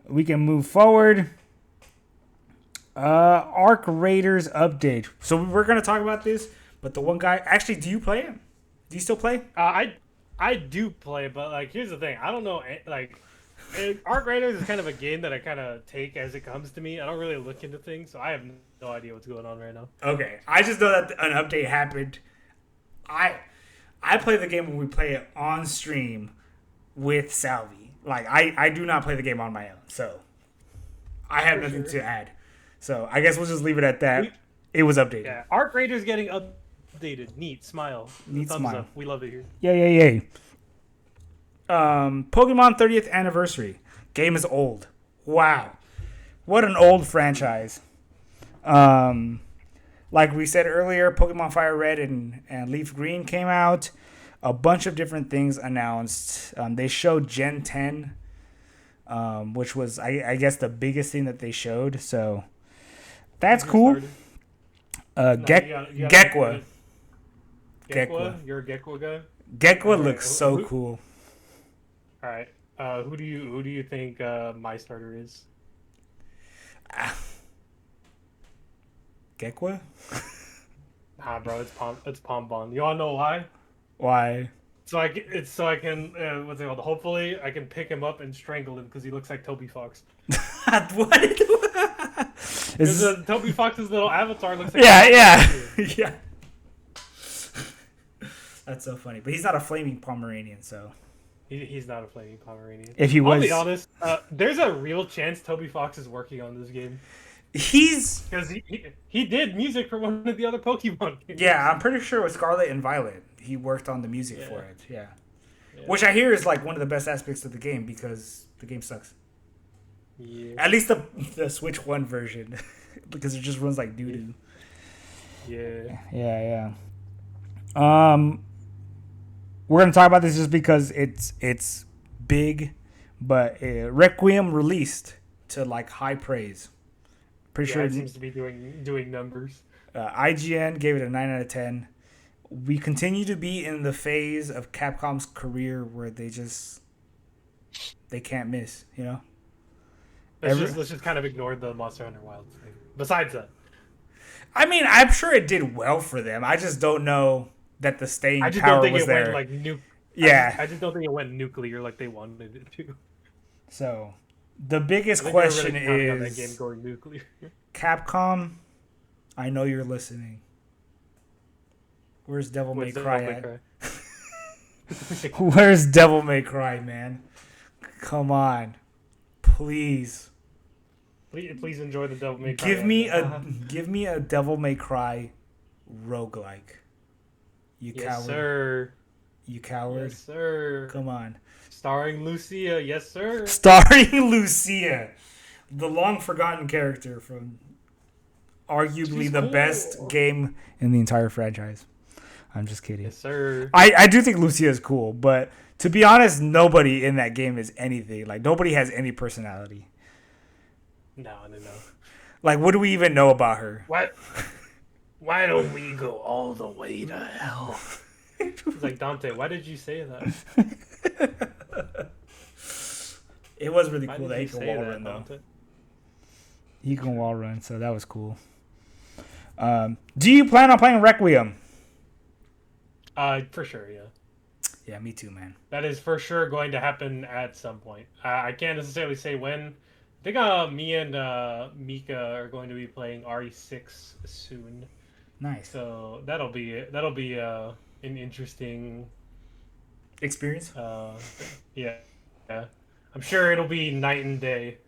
We can move forward. Arc Raiders update. So we're gonna talk about this, but the one guy actually, do you play it? Do you still play? I do play, but like here's the thing. I don't know like Arc Raiders is kind of a game that I kind of take as it comes to me. I don't really look into things, so I have no idea what's going on right now. Okay, I just know that an update happened. I I play the game when we play it on stream with Salvi. Like I do not play the game on my own, so I have For nothing sure. to add. So I guess we'll just leave it at We, that. It was updated. yeah, Arc Raiders getting updated. Neat. Smile. Neat Thumbs smile. up. We love it here. Yay. Pokemon 30th anniversary. Game is old. Wow. What an old franchise. Um, like we said earlier, Pokemon Fire Red and Leaf Green came out. A bunch of different things announced. They showed Gen 10, which was, I guess, the biggest thing that they showed. So that's Get cool. started. No, you gotta make Gekwa. it. Gekwa. Gekwa? You're a Gekwa guy? Gekwa Alright. looks so cool. Alright. Who do you think my starter is? Gekwa? Nah, bro, it's Pom Pom. You wanna know why? Why? So I can what's it called? Hopefully, I can pick him up and strangle him because he looks like Toby Fox. What? Because Is Toby Fox's little avatar looks like yeah, Pom Pom too. yeah. That's so funny. But he's not a flaming Pomeranian, so He's not a flaming Pomeranian. if he I'll be was, honest. There's a real chance Toby Fox is working on this game he's because he did music for one of the other Pokemon games. yeah. I'm pretty sure with Scarlet and Violet, he worked on the music Yeah. for it. Yeah, Yeah. which I hear is like one of the best aspects of the game because the game sucks. Yeah. At least the Switch One version, because it just runs like doo doo. Yeah. Yeah. We're gonna talk about this just because it's big, but Requiem released to like high praise. Pretty Yeah, sure it seems to be doing numbers. IGN gave it a 9 out of 10. We continue to be in the phase of Capcom's career where they can't miss. You know. Let's just kind of ignore the Monster Hunter Wilds thing. Besides that, I mean, I'm sure it did well for them. I just don't know that the staying I just don't power think was it there. went like nuke. Yeah. I just don't think it went nuclear like they wanted it to. So the biggest I think they were question really counting on that game is going nuclear. Capcom. I know you're listening. Where's Devil May What's Cry Devil May at? Cry? Where's Devil May Cry, man? Come on, please. Please enjoy the Devil May Cry. Give me a Devil May Cry roguelike. You Yes, coward. sir. You coward. Yes, sir. Come on. Starring Lucia. Yes, sir. Starring Lucia, the long forgotten character from arguably She's the cool. best game in the entire franchise. I'm just kidding. Yes, sir. I do think Lucia is cool, but to be honest, nobody in that game is anything. Like, nobody has any personality. No. Like, what do we even know about her? What? Why don't we go all the way to hell? It's like, Dante, why did you say that? It was really Why cool did that he you can say wall that, run, though. Dante? He can wall run, so that was cool. Do you plan on playing Requiem? For sure, yeah. Yeah, me too, man. That is for sure going to happen at some point. I can't necessarily say when. I think me and Mika are going to be playing RE6 soon, Nice so that'll be an interesting experience. yeah, yeah. I'm sure it'll be night and day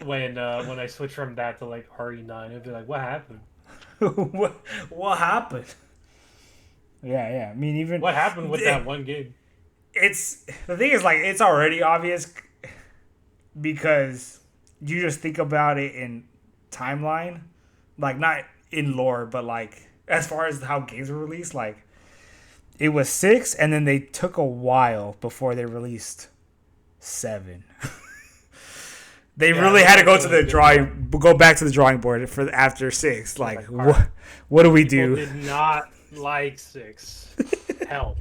when I switch from that to like RE9. It'll be like, what happened? What happened? Yeah, yeah. I mean, even What happened with that one game? it's the thing is like it's already obvious because you just think about it in timeline, like not in lore, but like as far as how games were released, like it was 6, and then they took a while before they released 7. They Yeah, really it had to was go like to really the good. go back to the drawing board for after 6. Like, Like, all right. what do we People do? did not like 6. Hell.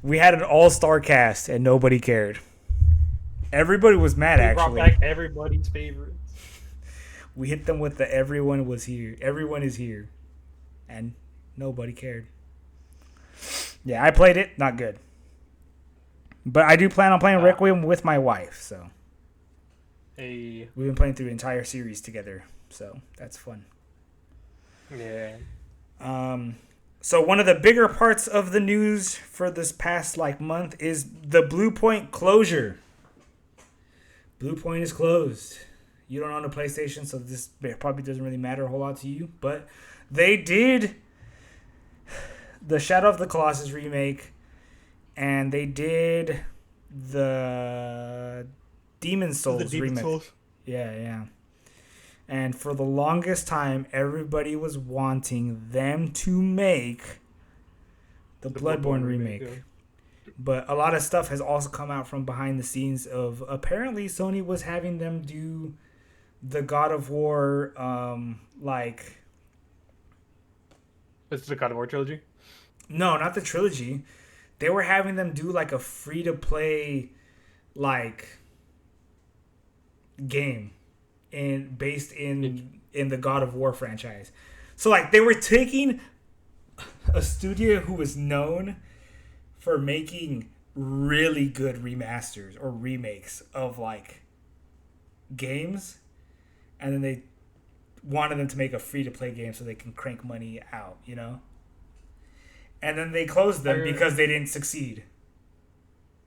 We had an all-star cast and nobody cared. Everybody was mad They brought actually. back everybody's favorites. We hit them with the everyone was here. Everyone is here. And nobody cared. Yeah, I played it, not good. But I do plan on playing Requiem with my wife, so A we've been playing through the entire series together, so that's fun. yeah. So one of the bigger parts of the news for this past like month is the Blue Point closure. Blue Point is closed. You don't own a PlayStation, so this probably doesn't really matter a whole lot to you. But they did the Shadow of the Colossus remake, and they did the Demon Souls remake. Yeah, yeah. And for the longest time, everybody was wanting them to make the Bloodborne remake. Yeah. But a lot of stuff has also come out from behind the scenes of apparently Sony was having them do the God of War, like... It's the God of War trilogy? No, not the trilogy. They were having them do like a free-to-play, like, game based in the God of War franchise. So like they were taking a studio who was known for making really good remasters or remakes of like games, and then they wanted them to make a free to play game so they can crank money out, you know? And then they closed them because they didn't succeed.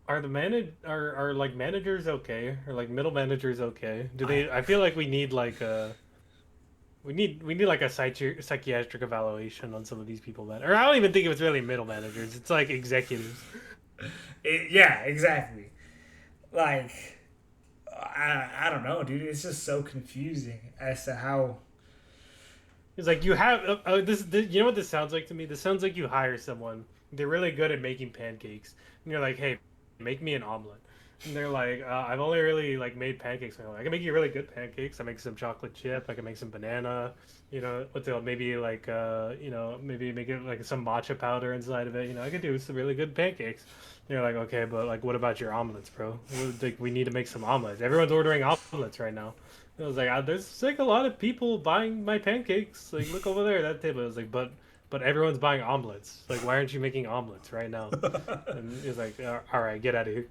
Are are like managers okay? Or like middle managers okay? Do they I feel like we need like a we need like a psychiatric evaluation on some of these people that, or I don't even think it was really middle managers. It's like executives. Yeah, exactly. Like I don't know, dude. It's just so confusing as to how. It's like you have this. You know what this sounds like to me? This sounds like you hire someone. They're really good at making pancakes, and you're like, "Hey, make me an omelet." And they're like, "I've only really like made pancakes. And I'm like, I can make you really good pancakes. I make some chocolate chip. I can make some banana. You know, maybe like maybe make it like some matcha powder inside of it. You know, I can do some really good pancakes." And you're like, "Okay, but like, what about your omelets, bro? Like, we need to make some omelets. Everyone's ordering omelets right now." I was like, there's like a lot of people buying my pancakes. Like, look over there, that table. I was like, but everyone's buying omelets. Like, why aren't you making omelets right now? And he's like, all right, get out of here.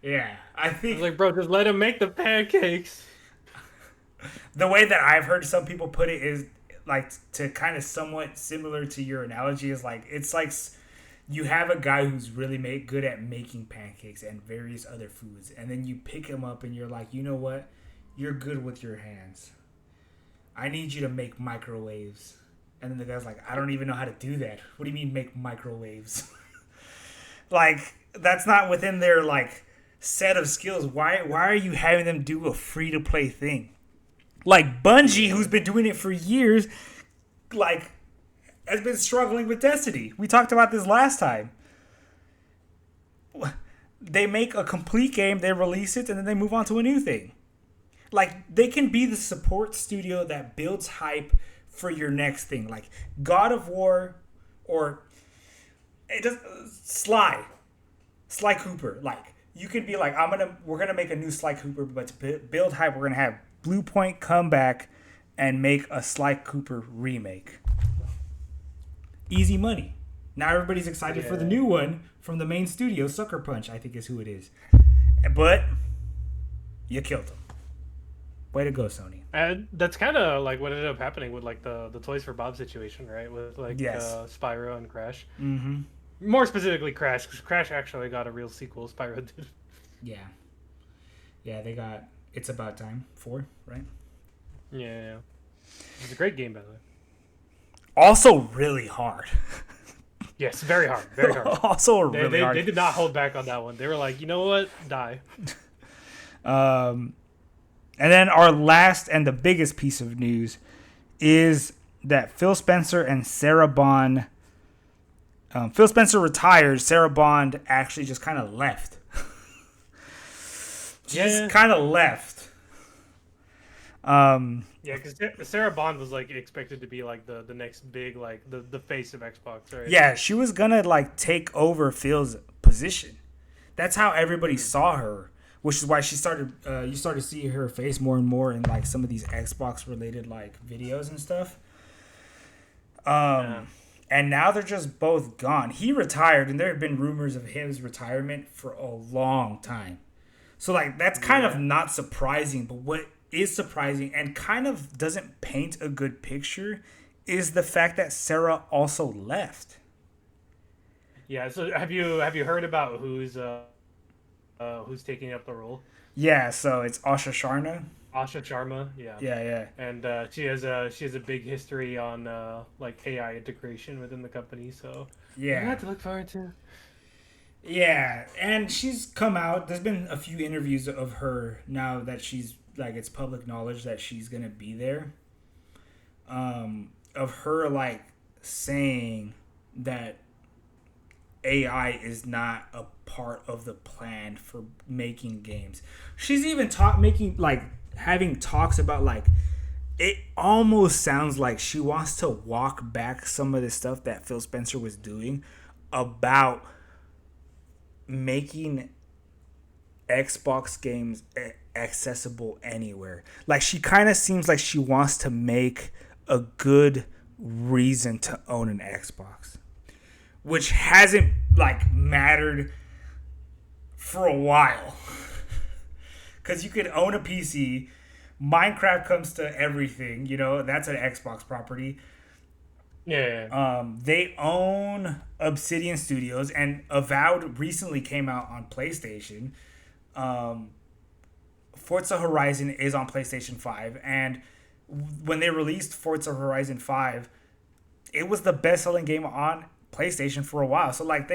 Yeah, I I think was like, bro, just let him make the pancakes. the way that I've heard some people put it is like to kind of somewhat similar to your analogy is like it's like you have a guy who's really good at making pancakes and various other foods, and then you pick him up and you're like, you know what? You're good with your hands. I need you to make microwaves. And then the guy's like, I don't even know how to do that. What do you mean make microwaves? Like, that's not within their, like, set of skills. Why are you having them do a free-to-play thing? Like, Bungie, who's been doing it for years, like, has been struggling with Destiny. We talked about this last time. They make a complete game, they release it, and then they move on to a new thing. Like, they can be the support studio that builds hype for your next thing. Like, God of War or it just Sly Cooper. Like, you could be like, we're gonna make a new Sly Cooper, but to build hype, we're gonna have Blue Point come back and make a Sly Cooper remake. Easy money. Now everybody's excited for the new one from the main studio, Sucker Punch, I think is who it is. But you killed them. Way to go, Sony. And that's kind of like what ended up happening with like the Toys for Bob situation, right? With like Spyro and Crash. Mm-hmm. More specifically, Crash, because Crash actually got a real sequel. Spyro did. Yeah. Yeah, they got It's About Time 4, right? Yeah. It's a great game, by the way. Also really hard. Yes, very hard. Very hard. Also really hard. They did not hold back on that one. They were like, you know what? Die. And then our last and the biggest piece of news is that Phil Spencer and Sarah Bond. Phil Spencer retired. Sarah Bond actually just kind of left. She just kind of left. Yeah, because Sarah Bond was like expected to be like the next big like the face of Xbox, right? Yeah, she was gonna like take over Phil's position. That's how everybody saw her, which is why she started. You started to see her face more and more in like some of these Xbox related like videos and stuff. And now they're just both gone. He retired, and there have been rumors of his retirement for a long time. So like that's kind of not surprising, but what is surprising and kind of doesn't paint a good picture is the fact that Sarah also left. Yeah. So have you heard about who's taking up the role? Yeah. So it's Asha Sharma. Asha Sharma. Yeah. Yeah. And she has a big history on like AI integration within the company. So yeah, you have to look forward to. Yeah, and she's come out. There's been a few interviews of her now that she's like it's public knowledge that she's gonna be there. Of her like saying that AI is not a part of the plan for making games. She's even having talks about like it almost sounds like she wants to walk back some of the stuff that Phil Spencer was doing about making Xbox games accessible anywhere. Like she kind of seems like she wants to make a good reason to own an Xbox, which hasn't like mattered for a while. Cuz you could own a PC, Minecraft comes to everything, that's an Xbox property. Yeah. They own Obsidian Studios, and Avowed recently came out on PlayStation. Forza Horizon is on PlayStation 5, and when they released Forza Horizon 5, it was the best-selling game on PlayStation for a while. So like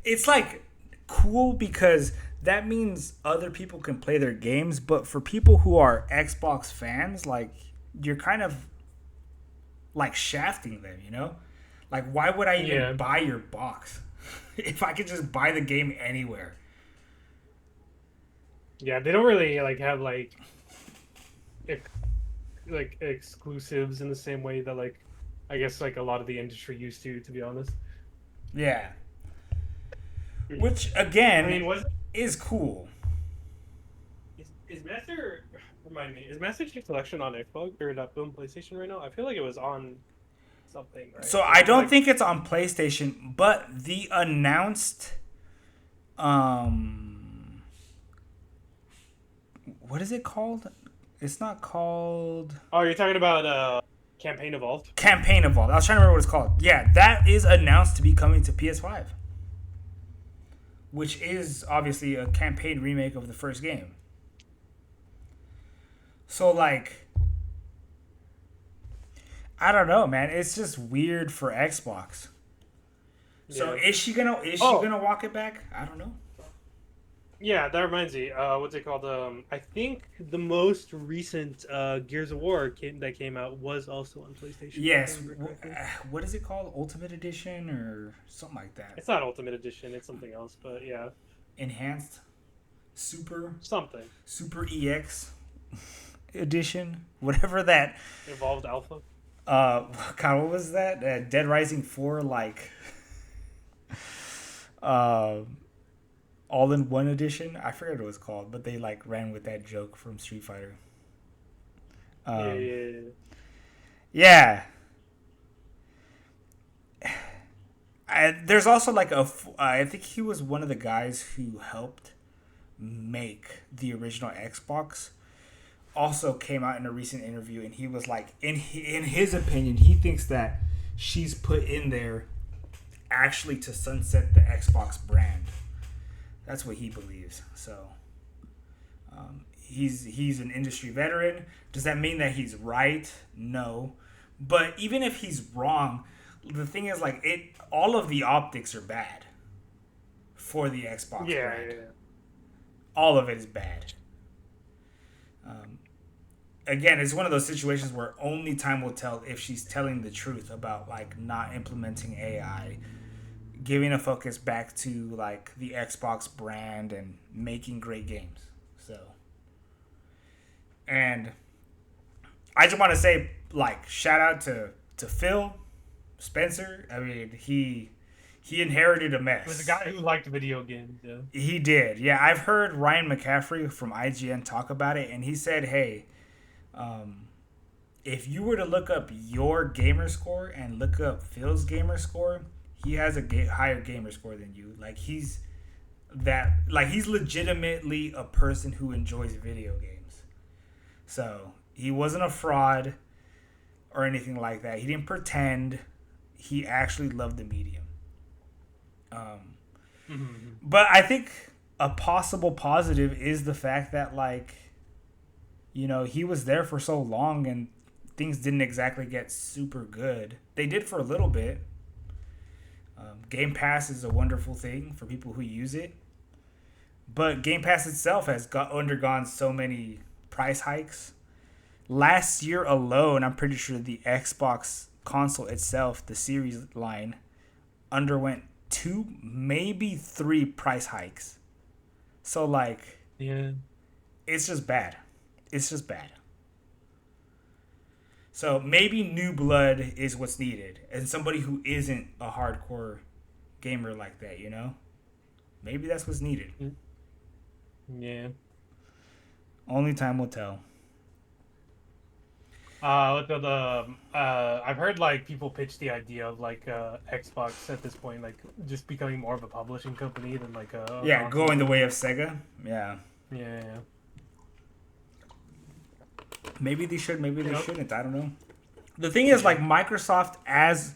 it's like cool because that means other people can play their games, but for people who are Xbox fans, like you're kind of like shafting them, like why would I even buy your box if I could just buy the game anywhere? Yeah, they don't really like have like exclusives in the same way that like I guess like a lot of the industry used to be honest. Yeah, which again is cool. Is Master Remind me, is Master Chief Collection on Xbox or Boom PlayStation right now? I feel like it was on something, right? So I don't think it's on PlayStation, but the announced what is it called? It's not called Oh, you're talking about Campaign Evolved? Campaign Evolved. I was trying to remember what it's called. Yeah, that is announced to be coming to PS5. Which is obviously a campaign remake of the first game. So like I don't know, man. It's just weird for Xbox. So is she gonna walk it back? I don't know. Yeah, that reminds me. What's it called? I think the most recent Gears of War that came out was also on PlayStation. Yes. What is it called? Ultimate Edition or something like that? It's not Ultimate Edition. It's something else. But yeah. Enhanced, Super EX Edition, whatever that. Evolved Alpha. God, what was that? Dead Rising 4, like. All-in-one edition. I forget what it was called, but they like ran with that joke from Street Fighter. Yeah. There's also like I think he was one of the guys who helped make the original Xbox. Also came out in a recent interview, and he was like, in his opinion, he thinks that she's put in there actually to sunset the Xbox brand. That's what he believes. So he's an industry veteran. Does that mean that he's right? No. But even if he's wrong, the thing is, like, all of the optics are bad for the Xbox brand. Yeah. All of it is bad. Again, it's one of those situations where only time will tell if she's telling the truth about, like, not implementing AI, giving a focus back to, like, the Xbox brand and making great games. So, and I just want to say, like, shout out to Phil Spencer. I mean, he inherited a mess. It was a guy who liked video games. Yeah. He did. Yeah, I've heard Ryan McCaffrey from IGN talk about it, and he said, hey, if you were to look up your gamer score and look up Phil's gamer score, he has a higher gamer score than you. Like, he's legitimately a person who enjoys video games. So he wasn't a fraud or anything like that. He didn't pretend. He actually loved the medium. But I think a possible positive is the fact that, like, you know, he was there for so long and things didn't exactly get super good. They did for a little bit. Game Pass is a wonderful thing for people who use it. But Game Pass itself has undergone so many price hikes. Last year alone, I'm pretty sure the Xbox console itself, the Series line, underwent 2, maybe 3 price hikes. So, like, Yeah. it's just bad. It's just bad. So maybe new blood is what's needed, and somebody who isn't a hardcore gamer like that, you know? Maybe that's what's needed. Yeah. Only time will tell. I've heard, like, people pitch the idea of, like, Xbox at this point, like, just becoming more of a publishing company than, like, a Yeah, going the way of Sega. Yeah. Yeah. Maybe they should, maybe they shouldn't. I don't know. The thing is, like, Microsoft as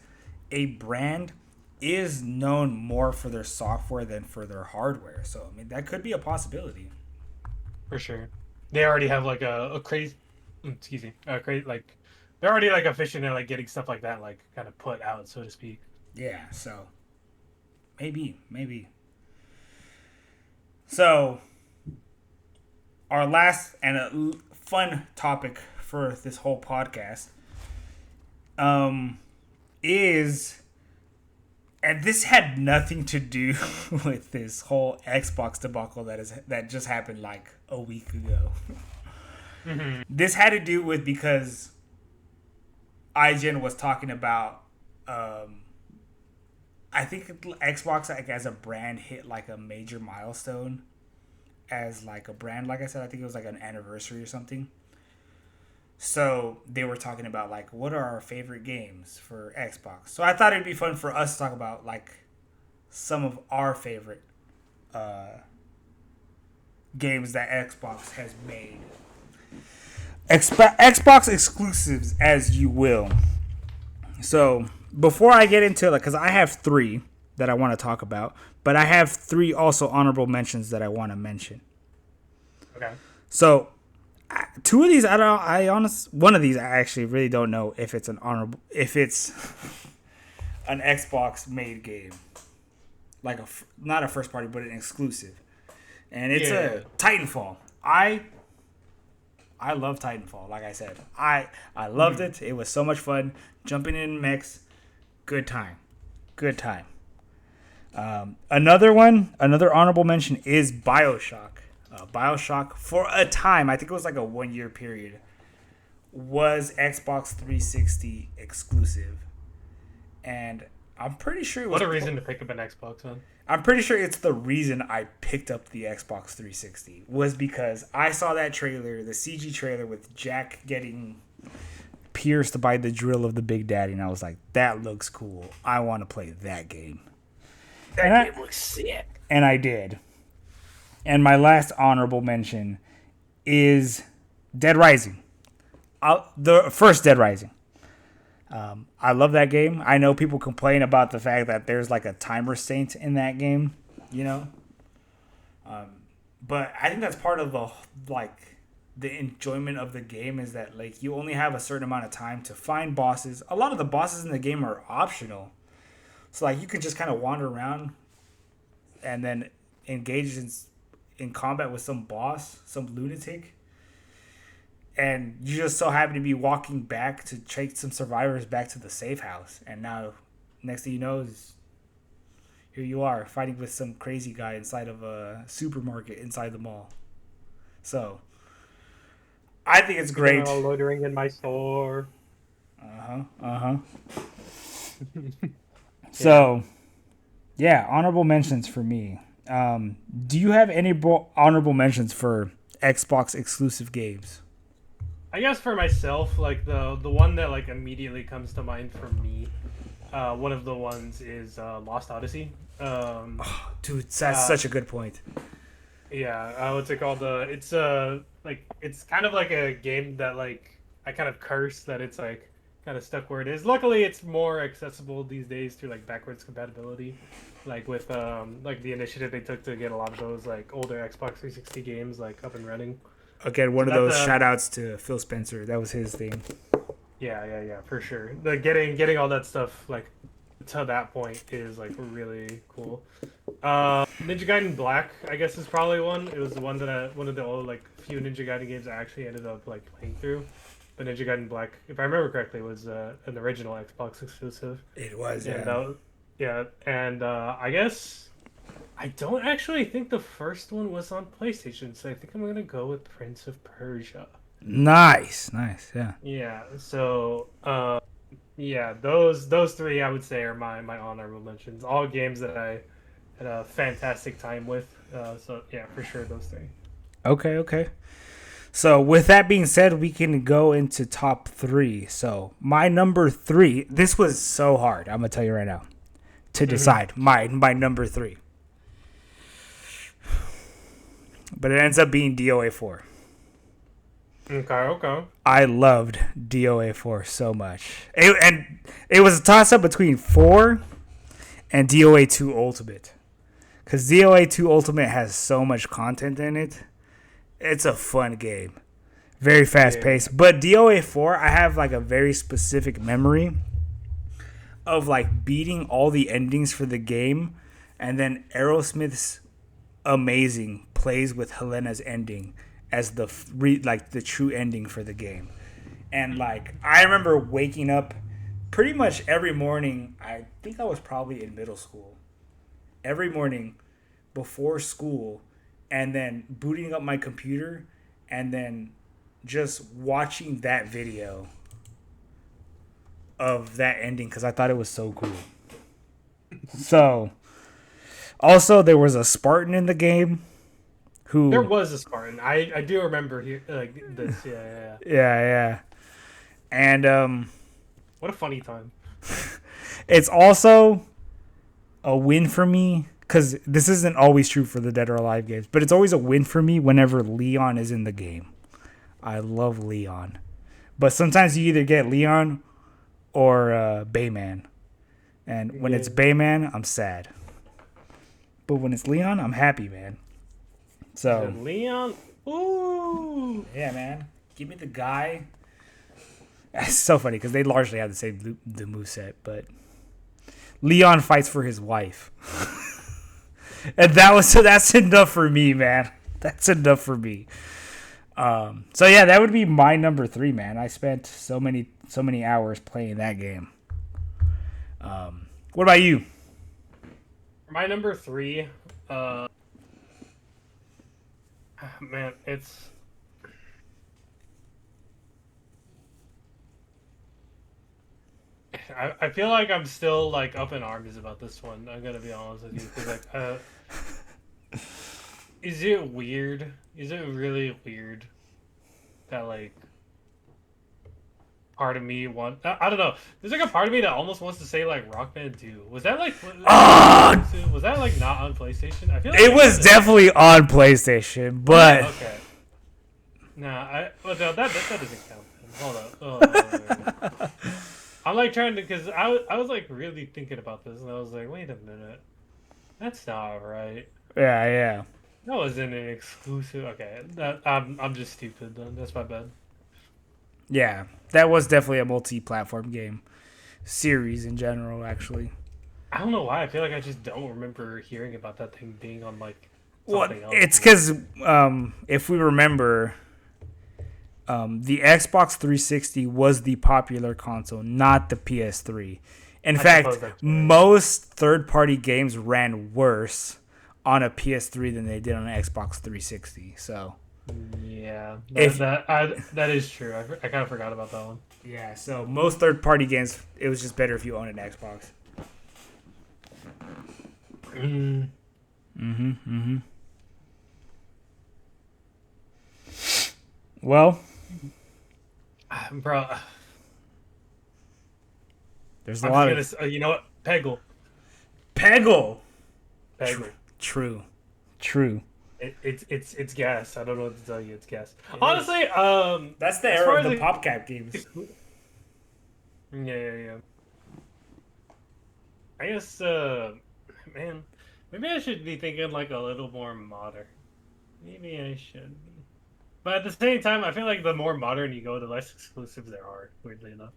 a brand is known more for their software than for their hardware. So, I mean, that could be a possibility. For sure. They already have, like, a crazy, like, they're already, like, efficient at, like, getting stuff like that, like, kind of put out, so to speak. Yeah, so maybe. So, our last and a fun topic for this whole podcast is, and this had nothing to do with this whole Xbox debacle that just happened like a week ago. Mm-hmm. This had to do with because IGN was talking about I think Xbox, like, as a brand hit like a major milestone as like a brand. Like I said, I think it was like an anniversary or something. So they were talking about, like, what are our favorite games for Xbox. So I thought it'd be fun for us to talk about, like, some of our favorite games that Xbox has made. Xbox exclusives, as you will. So before I get into it, because I have 3 that I want to talk about, but I have 3 also honorable mentions that I want to mention. Okay. So 2 of these, one of these I actually really don't know if it's an Xbox made game, like not a first party, but an exclusive, and it's a Titanfall. I love Titanfall. Like I said, I loved it. It was so much fun jumping in mechs. Good time. Another honorable mention is BioShock. BioShock, for a time, I think it was like a 1-year period, was Xbox 360 exclusive. And I'm pretty sure it was... What a reason to pick up an Xbox, man. I'm pretty sure it's the reason I picked up the Xbox 360 was because I saw that trailer, the CG trailer with Jack getting pierced by the drill of the Big Daddy, and I was like, that looks cool. I want to play that game. That game looks sick. And I did. And my last honorable mention is Dead Rising. The first Dead Rising. I love that game. I know people complain about the fact that there's like a time restraint in that game, you know. But I think that's part of the enjoyment of the game is that like you only have a certain amount of time to find bosses. A lot of the bosses in the game are optional, so like you can just kind of wander around and then engage in combat with some boss, some lunatic. And you just so happen to be walking back to take some survivors back to the safe house. And now, next thing you know, here you are fighting with some crazy guy inside of a supermarket inside the mall. So, I think it's great. Loitering in my store. So, yeah, honorable mentions for me. Do you have any honorable mentions for Xbox exclusive games? I guess for myself, like the one that like immediately comes to mind for me, one of the ones is Lost Odyssey. Dude, that's such a good point. Yeah, what's it called? It's like it's kind of like a game that like I kind of curse that it's like kind of stuck where it is. Luckily, it's more accessible these days through like backwards compatibility, like with like the initiative they took to get a lot of those like older Xbox 360 games like up and running. Again, one of those shout outs to Phil Spencer. That was his thing. Yeah, for sure. The getting all that stuff like to that point is like really cool. Ninja Gaiden Black, I guess, is probably one. It was the one that one of the old like few Ninja Gaiden games I actually ended up like playing through. But Ninja Gaiden Black, if I remember correctly, was an original Xbox exclusive. It was, yeah. And I guess I don't actually think the first one was on PlayStation, so I think I'm gonna go with Prince of Persia. Nice, yeah. Yeah, so yeah, those three I would say are my honorable mentions. All games that I had a fantastic time with. So yeah, for sure those three. Okay. So with that being said, we can go into top 3. So my number 3, this was so hard, I'm gonna tell you right now, to decide my number 3. But it ends up being DOA 4. Okay. I loved DOA 4 so much. It was a toss-up between 4 and DOA 2 Ultimate. Because DOA 2 Ultimate has so much content in it. It's a fun game. Very fast-paced. Yeah. But DOA 4, I have like a very specific memory of like beating all the endings for the game. And then Aerosmith's Amazing plays with Helena's ending as the true ending for the game. And like I remember waking up pretty much every morning. I think I was probably in middle school. Every morning before school, and then booting up my computer and then just watching that video of that ending because I thought it was so cool. So also, there was a Spartan in the game. There was a Spartan. I do remember this. Yeah. And what a funny time. It's also a win for me because this isn't always true for the Dead or Alive games, but it's always a win for me whenever Leon is in the game. I love Leon, but sometimes you either get Leon or Bayman, and when it's Bayman, I'm sad. But when it's Leon, I'm happy, man. So Leon, ooh, yeah, man. Give me the guy. It's so funny because they largely have the same moveset, but Leon fights for his wife, and that's enough for me, man. That's enough for me. So yeah, that would be my number 3, man. I spent so many hours playing that game. What about you? My number 3, man, it's I feel like I'm still like up in arms about this one. I'm gonna be honest with you, 'cause, like, is it weird? Is it really weird that like part of me I don't know. There's like a part of me that almost wants to say like Rock Band 2. Was that like Ah, was that like not on PlayStation? I feel like it was definitely on PlayStation, but okay. Nah, well no, that doesn't count. Hold up. Oh, I'm like trying to because I was like really thinking about this and I was like, wait a minute, that's not right. yeah. That wasn't an exclusive. Okay, I'm just stupid then. That's my bad. Yeah, that was definitely a multi-platform game series in general, actually. I don't know why. I feel like I just don't remember hearing about that thing being on like Well, something else. it's because if we remember, the Xbox 360 was the popular console, not the PS3. In I fact, suppose that's right. most third-party games ran worse on a PS3 than they did on an Xbox 360. So Yeah, if that is true. I kind of forgot about that one. yeah, so most third-party games, it was just better if you owned an Xbox. Mm, Well, bro, there's a I'm lot just of gonna. You know what? Peggle. Peggle. Peggle. True. It's gas. I don't know what to tell you. It's gas. Honestly, That's the as era far of the as PopCap games. yeah. I guess, man, maybe I should be thinking like a little more modern. Maybe I should be. But at the same time, I feel like the more modern you go, the less exclusives there are. Weirdly enough.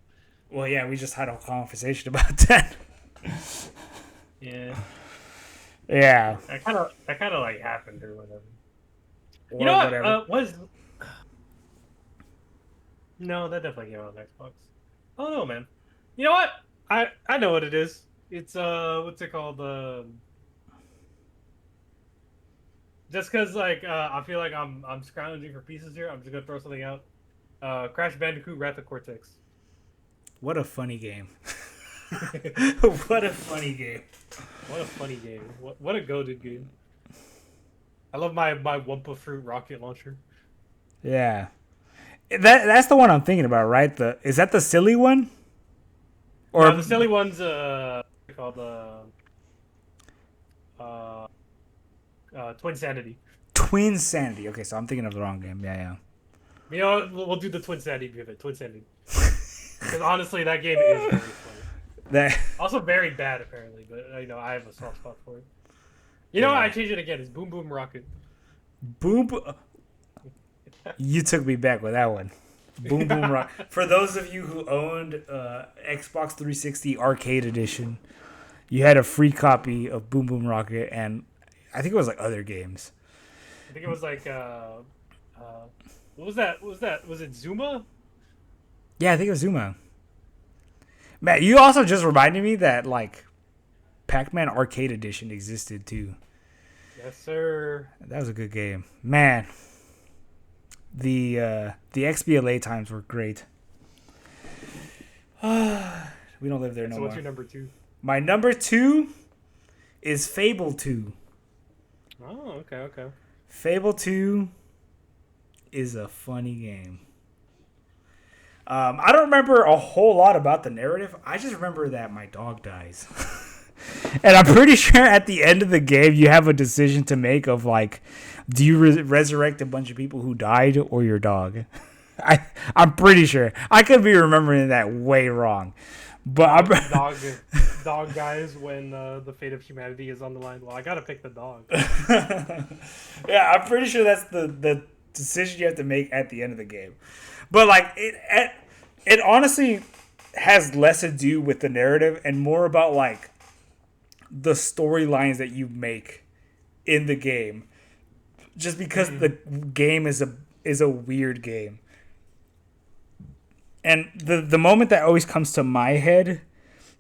Well, yeah, we just had a conversation about that. Yeah. Yeah. That kind of like happened or whatever. Or You know what? whatever. Was no, that definitely came out on Xbox. Oh no, man. You know what? I know what it is. It's what's it called? Just because like I feel like I'm scrounging for pieces here. I'm just gonna throw something out. Crash Bandicoot Wrath of Cortex. What a funny game. What a funny game. What a funny game. What a goated game. I love my Wumpa Fruit rocket launcher. Yeah. That's the one I'm thinking about, right? Is that the silly one? Or No, the silly one's called Twin Sanity. Twin Sanity. Okay, so I'm thinking of the wrong game. Yeah. You know what? We'll do the Twin Sanity pivot. Twin Sanity. Because honestly, that game is very funny. That Also very bad apparently, but you know I have a soft spot for it. You know what? I changed it again. It's Boom Boom Rocket. Boom. You took me back with that one. Boom Boom Rock. For those of you who owned Xbox 360 Arcade Edition, you had a free copy of Boom Boom Rocket, and I think it was like other games. I think it was like what was that? What was that? Was it Zuma? Yeah, I think it was Zuma. Matt, you also just reminded me that like Pac-Man Arcade Edition existed too. Yes, sir. That was a good game, man. The XBLA times were great. We don't live there no So more. what's your number 2? My number 2 is Fable 2. Oh, okay. Fable 2 is a funny game. I don't remember a whole lot about the narrative. I just remember that my dog dies. And I'm pretty sure at the end of the game, you have a decision to make of like, do you resurrect a bunch of people who died or your dog? I'm pretty sure. I could be remembering that way wrong. But dog guys when the fate of humanity is on the line. Well, I gotta pick the dog. Yeah, I'm pretty sure that's the decision you have to make at the end of the game. But like it honestly has less to do with the narrative and more about like the storylines that you make in the game. Just because the game is a weird game. And the moment that always comes to my head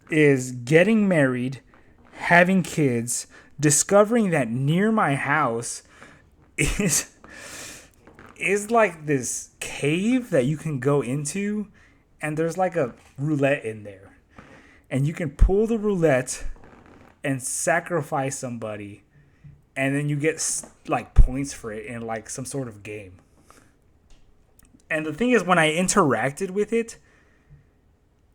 is getting married, having kids, discovering that near my house is like this cave that you can go into, and there's like a roulette in there. And you can pull the roulette and sacrifice somebody, and then you get like points for it in like some sort of game. And the thing is, when I interacted with it,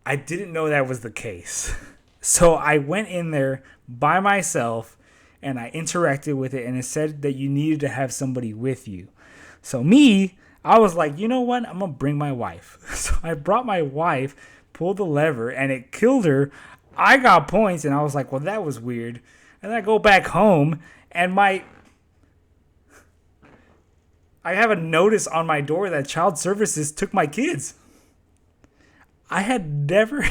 I didn't know that was the case. So I went in there by myself and I interacted with it, and it said that you needed to have somebody with you. So I was like, you know what? I'm going to bring my wife. So I brought my wife, pulled the lever, and it killed her. I got points, and I was like, well, that was weird. And then I go back home, and I have a notice on my door that child services took my kids. I had never,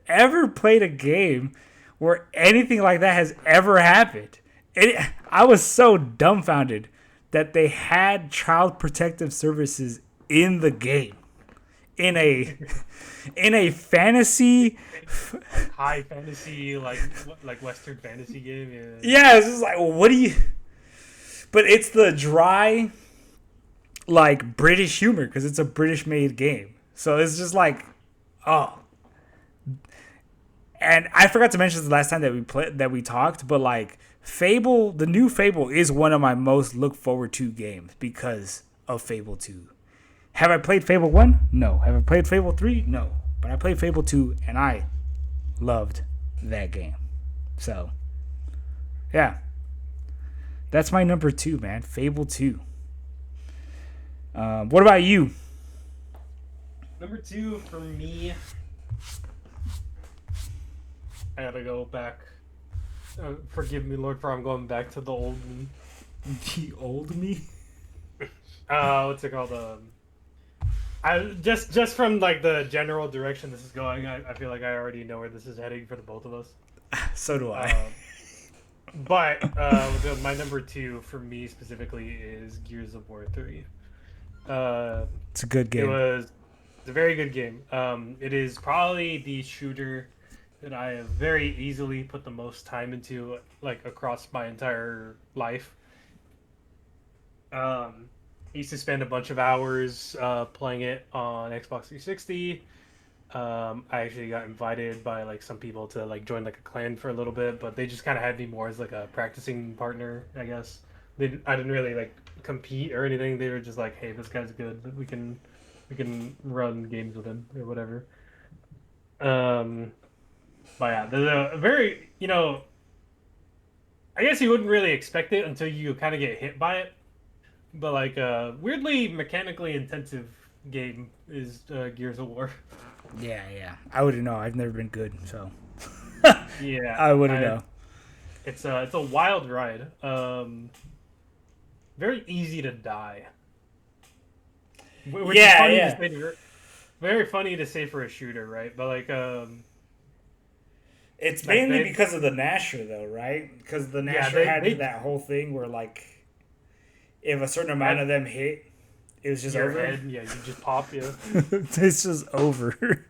ever played a game where anything like that has ever happened. I was so dumbfounded that they had child protective services in the game. In a fantasy, high fantasy, like Western fantasy game. Yeah, it's just like, well, what do you? But it's the dry, like British humor because it's a British-made game. So it's just like, oh. And I forgot to mention the last time that we talked, but like Fable, the new Fable is one of my most look forward to games because of Fable 2. Have I played Fable 1? No. Have I played Fable 3? No. But I played Fable 2 and I loved that game. So, yeah. That's my number 2, man. Fable 2. What about you? Number 2 for me, I gotta go back. Forgive me, Lord, for I'm going back to the old me. The old me? What's it called? I just from like the general direction this is going, I feel like I already know where this is heading for the both of us. So do I. But my number 2 for me specifically is Gears of War 3. It's a good game. It's a very good game. It is probably the shooter that I have very easily put the most time into, like across my entire life. I used to spend a bunch of hours playing it on Xbox 360. I actually got invited by like some people to like join like a clan for a little bit, but they just kind of had me more as like a practicing partner, I guess. I didn't really like compete or anything. They were just like, hey, this guy's good. We can run games with him or whatever. But yeah, there's a very, I guess you wouldn't really expect it until you kind of get hit by it. But like weirdly mechanically intensive game is Gears of War. Yeah. I wouldn't know. I've never been good, so Yeah, I wouldn't know. It's a wild ride. Very easy to die. Which is funny to say, very funny to say for a shooter, right? But like it's mainly because of the Nasher, though, right? Because the Nasher had that whole thing where, like, if a certain amount of them hit, it was just over. Head, yeah, you just pop, yeah. It's just over.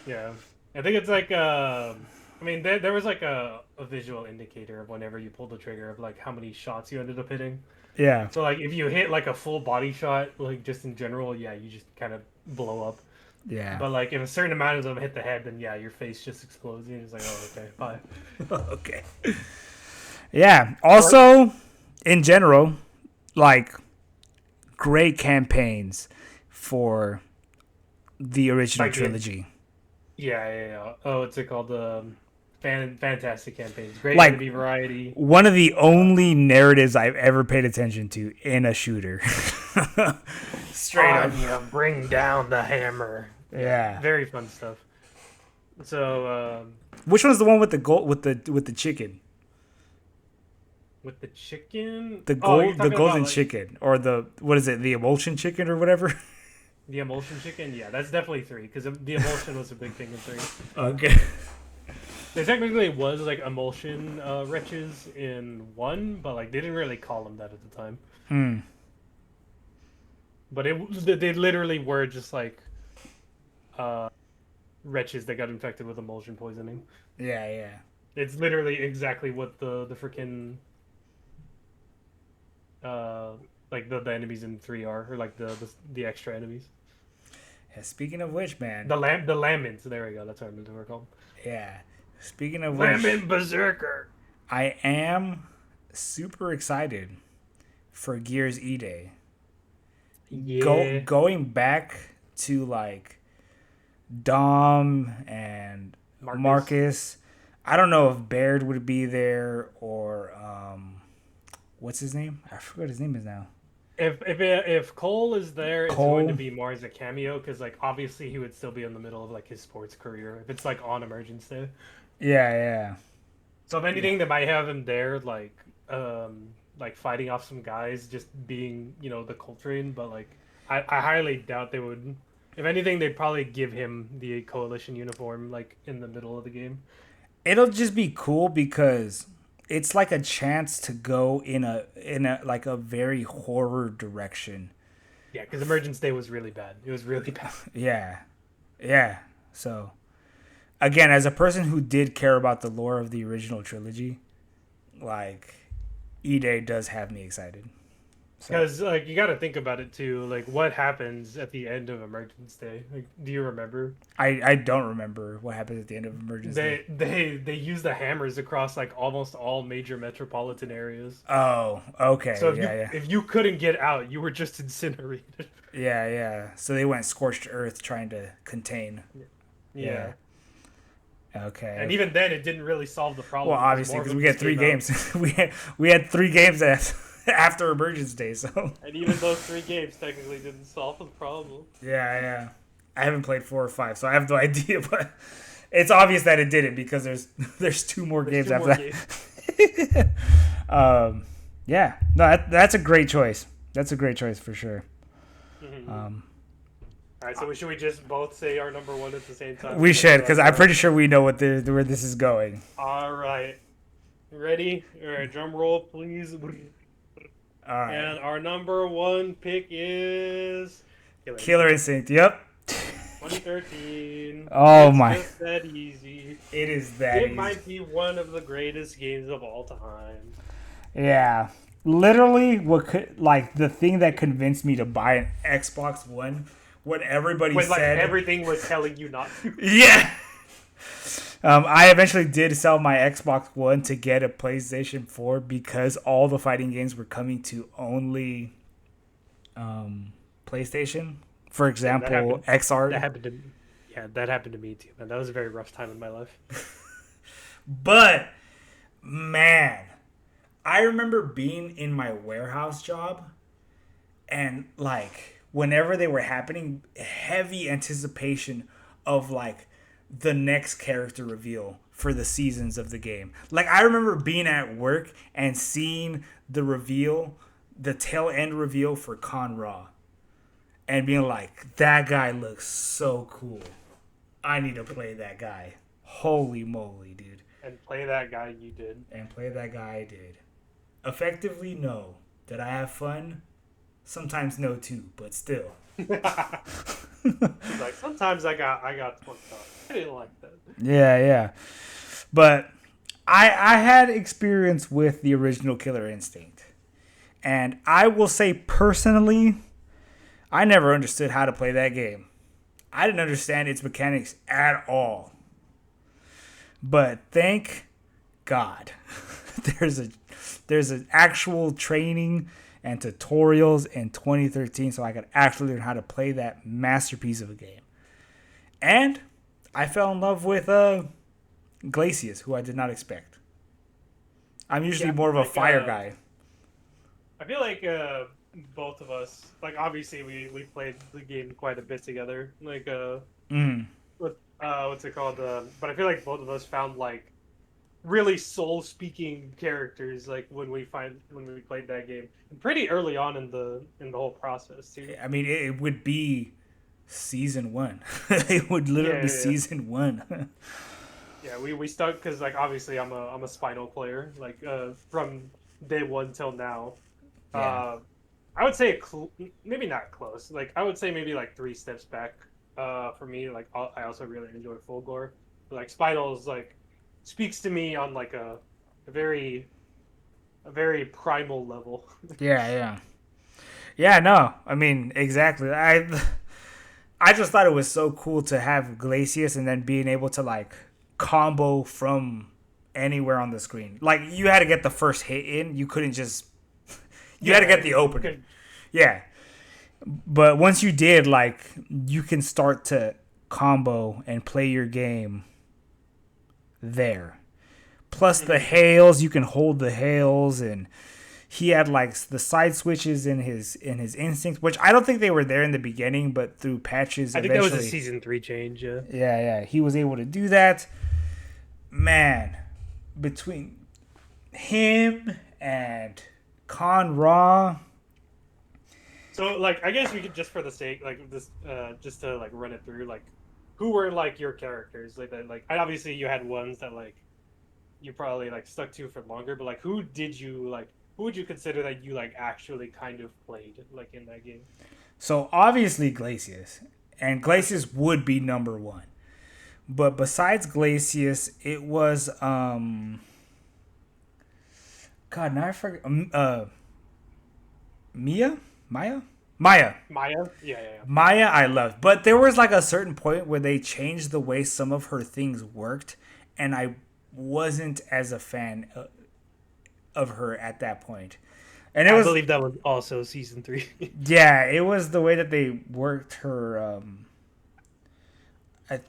Yeah. I think it's like, there was like a visual indicator of whenever you pulled the trigger of, like, how many shots you ended up hitting. Yeah. So, like, if you hit, like, a full body shot, like, just in general, yeah, you just kind of blow up. Yeah. But like if a certain amount of them hit the head, then yeah, your face just explodes. And you're just like, oh, okay, bye. Okay. Yeah. Also, in general, like great campaigns for the original trilogy. Yeah. Oh, what's it called? Fantastic campaigns. Great enemy variety. One of the only narratives I've ever paid attention to in a shooter. Straight up. Yeah, bring down the hammer. Yeah. Very fun stuff. So, which one's the one with the chicken? With the chicken? The golden chicken, or what is it? The emulsion chicken or whatever. The emulsion chicken, yeah, that's definitely 3 because the emulsion was a big thing in 3. Okay. There technically was like emulsion wretches in 1, but like they didn't really call them that at the time. But they literally were just like wretches that got infected with emulsion poisoning. Yeah. It's literally exactly what the freaking like the enemies in 3 are, or like the extra enemies. Yeah, speaking of which, man, the Lamins. There we go. That's what I meant to call them. Yeah. Speaking of Lamin Berserker. I am super excited for Gears E-Day. Yeah. Going back to like Dom and Marcus. I don't know if Baird would be there or what's his name? I forgot what his name is now. If Cole is there, it's Cole. going to be more as a cameo because like obviously he would still be in the middle of like his sports career if it's like on Emergence Day. Yeah. So if anything, they might have him there like fighting off some guys, just being the Coltrane. But like I highly doubt they would. If anything, they'd probably give him the Coalition uniform like in the middle of the game. It'll just be cool because it's like a chance to go in a like a very horror direction. Yeah, because Emergence Day was really bad. It was really bad. Yeah. So, again, as a person who did care about the lore of the original trilogy, like E-Day does have me excited. Because like you got to think about it too. Like what happens at the end of Emergence Day? Like, do you remember? I don't remember what happens at the end of Emergence Day. They use the hammers across like almost all major metropolitan areas. Oh, okay. So if you couldn't get out, you were just incinerated. Yeah. So they went scorched earth trying to contain. Yeah. Okay. And even then, it didn't really solve the problem. Well, obviously, because we had 3 games. we had 3 games after Emergence Day, so. And even those 3 games technically didn't solve the problem. Yeah. I haven't played 4 or 5, so I have no idea, but it's obvious that it didn't because there's 2 more games after that. Yeah. No, that's a great choice. That's a great choice for sure. Mm-hmm. All right, so should we just both say our number 1 at the same time? We should, because I'm pretty sure we know where this is going. All right. Ready? All right, drum roll, please. All right. And our number 1 pick is Killer Instinct. Yep. 2013. Oh it's my! Just that easy. It is that. It easy. might be one of the greatest games of all time. Yeah. Literally, the thing that convinced me to buy an Xbox One, what everybody said. Like everything was telling you not to. Yeah. I eventually did sell my Xbox One to get a PlayStation 4 because all the fighting games were coming to only PlayStation. For example, XR. That happened to me too, man. That was a very rough time in my life. But man, I remember being in my warehouse job and like whenever they were happening, heavy anticipation of like the next character reveal for the seasons of the game. Like I remember being at work and seeing the reveal, the tail end reveal for Conra, and being like, that guy looks so cool. I need to play that guy. Holy moly, dude. And play that guy you did. And play that guy I did. Effectively, no. Did I have fun? Sometimes no too, but still. Like sometimes I got fucked up. I didn't like that. Yeah. But I had experience with the original Killer Instinct. And I will say personally, I never understood how to play that game. I didn't understand its mechanics at all. But thank God there's an actual training and tutorials in 2013 so I could actually learn how to play that masterpiece of a game. And I fell in love with Glacius, who I did not expect. I'm usually more of a fire guy. I feel like both of us, like obviously we played the game quite a bit together. Like what's it called? But I feel like both of us found like really soul-speaking characters like when we played that game, and pretty early on in the whole process too. I mean, it would be season 1. It would literally be season 1. Yeah, we stuck because like obviously I'm a Spinal player like from day 1 till now. Yeah. I would say maybe not close. Like I would say maybe like 3 steps back. For me, like I also really enjoy Fulgore. But, like Spinal is like speaks to me on like a very primal level. Yeah. No, I mean exactly. I just thought it was so cool to have Glacius and then being able to like combo from anywhere on the screen. Like you had to get the first hit in. You couldn't just. You had to get the opening. Yeah. But once you did, like, you can start to combo and play your game there. Plus the hails, you can hold the hails, and he had like the side switches in his instincts, which I don't think they were there in the beginning, but through patches, I think that was a season 3 change. Yeah, he was able to do that. Man, between him and Con Ra. So, like, I guess we could, just for the sake, like, this, just to, like, run it through, like, who were, like, your characters? Like, obviously you had ones that, like, you probably, like, stuck to for longer, but, like, who would you consider that you, like, actually kind of played, like, in that game? So, obviously Glacius. And Glacius would be number one. But besides Glacius, it was, God, now I forget, Maya? Maya? Yeah. Maya, I loved. But there was like a certain point where they changed the way some of her things worked, and I wasn't as a fan of her at that point. And I believe that was also season 3. Yeah, it was the way that they worked her.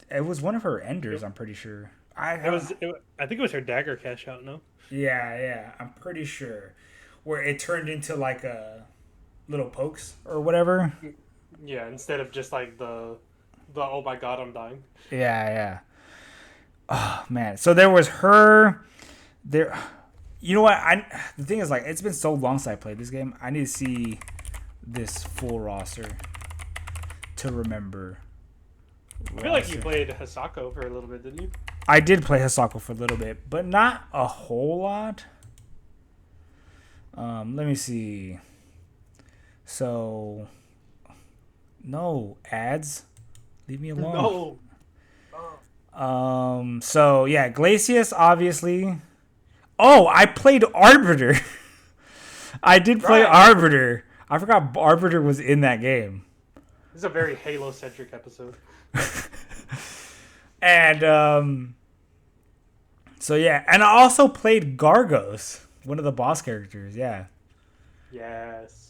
It was one of her enders, I'm pretty sure. I think it was her dagger cash out, no? Yeah, I'm pretty sure. Where it turned into like a little pokes or whatever. Yeah, instead of just like the oh my god, I'm dying. Yeah. Oh man. So there was her there. You know what? The thing is, like, it's been so long since I played this game. I need to see this full roster to remember. I feel like you played Hisako for a little bit, didn't you? I did play Hisako for a little bit, but not a whole lot. Let me see. So, no ads. Leave me alone. No. So yeah, Glacius obviously. Oh, I played Arbiter. I did play Arbiter. I forgot Arbiter was in that game. This is a very Halo-centric episode. And so yeah, and I also played Gargos, one of the boss characters. Yeah. Yes.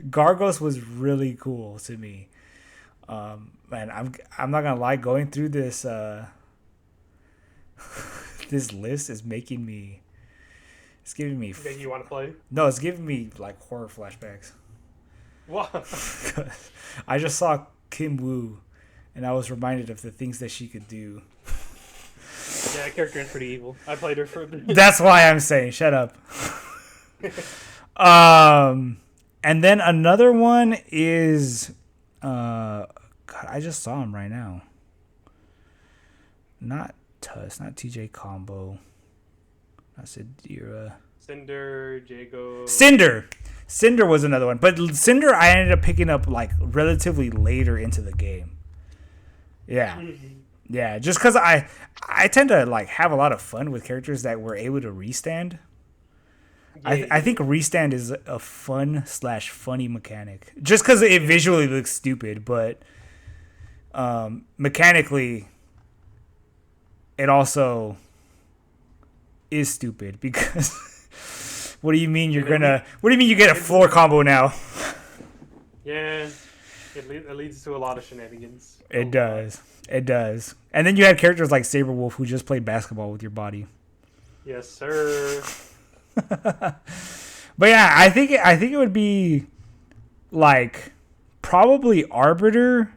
Gargos was really cool to me. Man, I'm not gonna lie, going through this this list is making me. It's giving me. Making you want to play? No, it's giving me like horror flashbacks. What? I just saw Kim Woo, and I was reminded of the things that she could do. Yeah, that character is pretty evil. I played her for a bit. That's why I'm saying, shut up. And then another one is, God, I just saw him right now. Not Tuss, not TJ Combo, not Sidira. Cinder, Jago. Cinder was another one, but Cinder I ended up picking up like relatively later into the game. Yeah. Mm-hmm. Yeah, just because I tend to like have a lot of fun with characters that were able to restand. Yeah, I think restand is a fun/funny mechanic. Just because it visually looks stupid, but mechanically, it also is stupid because. What do you mean you're gonna? What do you mean you get a floor combo now? Yeah, it leads to a lot of shenanigans. It does. It does. And then you have characters like Saberwolf who just played basketball with your body. Yes, sir. But yeah, I think it would be like probably Arbiter,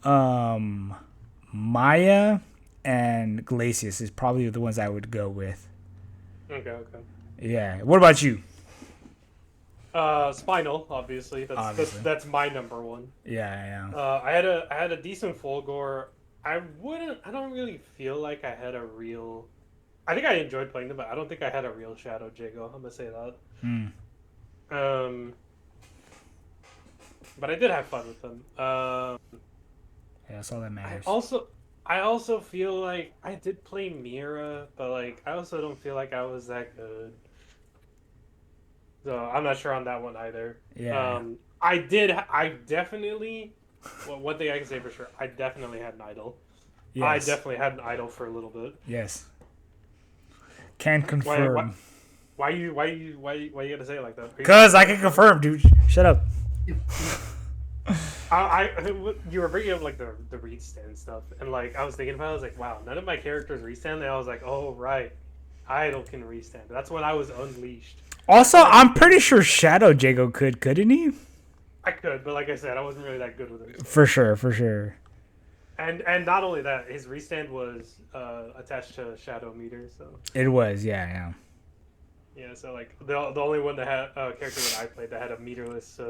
Maya, and Glacius is probably the ones I would go with. Okay. Yeah. What about you? Spinal, obviously. That's my number one. Yeah. I had a decent Fulgor. I don't really feel like I had a real. I think I enjoyed playing them, but I don't think I had a real Shadow Jago. I'm gonna say that. But I did have fun with them. Yeah, that's all that matters. I also feel like I did play Mira, but like I also don't feel like I was that good. So I'm not sure on that one either. Yeah. I definitely. Well, one thing I can say for sure, I definitely had an idol. Yes. I definitely had an idol for a little bit. Yes. Can confirm. Why you gotta say it like that? Because I can confirm, dude. Shut up. You were bringing up like the read stand stuff, and like I was thinking about it, I was like, wow, none of my characters restand. And I was like, oh right, Idol can restand. That's when I was unleashed. Also, I'm pretty sure Shadow Jago couldn't he? I could, but like I said, I wasn't really that good with it. For sure. And not only that, his restand was attached to Shadow Meter, so It was, yeah. yeah. So like the only one that had character that I played that had a meterless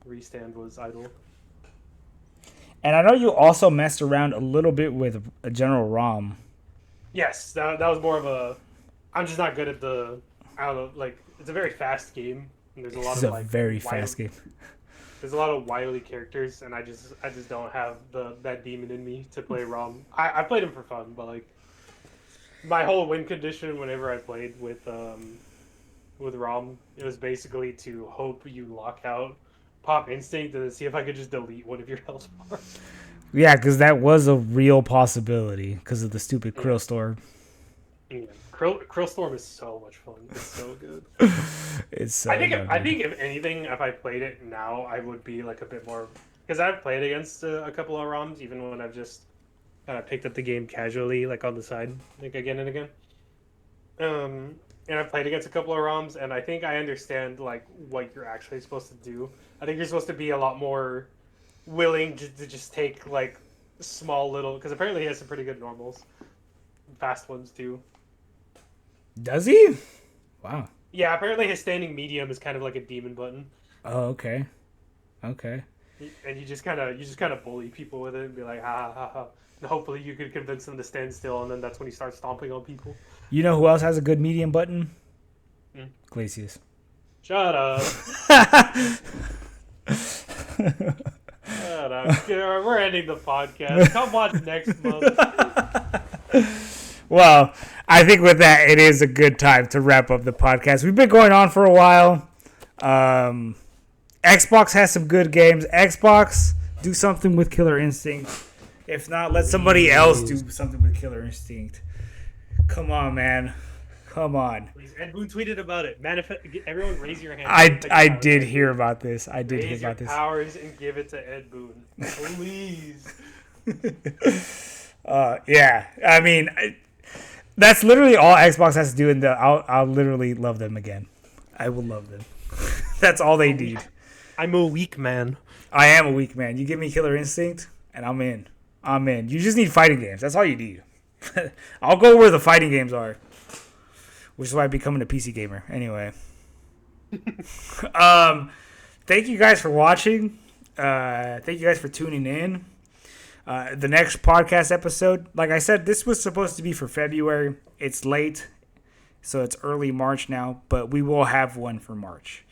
restand was Idol. And I know you also messed around a little bit with General Rom. Yes, that was more of a. I'm just not good at the. I don't know, like it's a very fast game. And there's a lot It's of a like very fast game. There's a lot of wily characters, and I just don't have that demon in me to play Rom. I played him for fun, but like my whole win condition whenever I played with Rom, it was basically to hope you lock out Pop Instinct and then see if I could just delete one of your health bars. Yeah, because that was a real possibility because of the stupid Krill Storm. Yeah. Krill Storm is so much fun. It's so good. It's so I think good. if anything, if I played it now, I would be like a bit more because I've played against a couple of ROMs, even when I've just kind of picked up the game casually, like on the side, like again and again. And I've played against a couple of ROMs, and I think I understand like what you're actually supposed to do. I think you're supposed to be a lot more willing to just take like small little because apparently he has some pretty good normals, fast ones too. Does he? Wow. Yeah, apparently his standing medium is kind of like a demon button. Oh, okay. And you just kind of bully people with it and be like ha ha ha ha. And hopefully you could convince them to stand still, and then that's when you start stomping on people. You know who else has a good medium button? Glacius. Shut up. Shut up. We're ending the podcast. Come watch next month. Well, I think with that, it is a good time to wrap up the podcast. We've been going on for a while. Xbox has some good games. Xbox, do something with Killer Instinct. If not, let somebody else do something with Killer Instinct. Come on, man. Come on. Please. Ed Boon tweeted about it. Everyone raise your hand. I did hear about this. Raise your powers and give it to Ed Boon. Please. Yeah. I mean, that's literally all Xbox has to do, and I'll literally love them again. I will love them. That's all they need. I'm a weak man. I am a weak man. You give me Killer Instinct, and I'm in. You just need fighting games. That's all you need. I'll go where the fighting games are, which is why I'm becoming a PC gamer. Anyway. Thank you guys for watching. Thank you guys for tuning in. The next podcast episode, like I said, this was supposed to be for February. It's late, so it's early March now, but we will have one for March.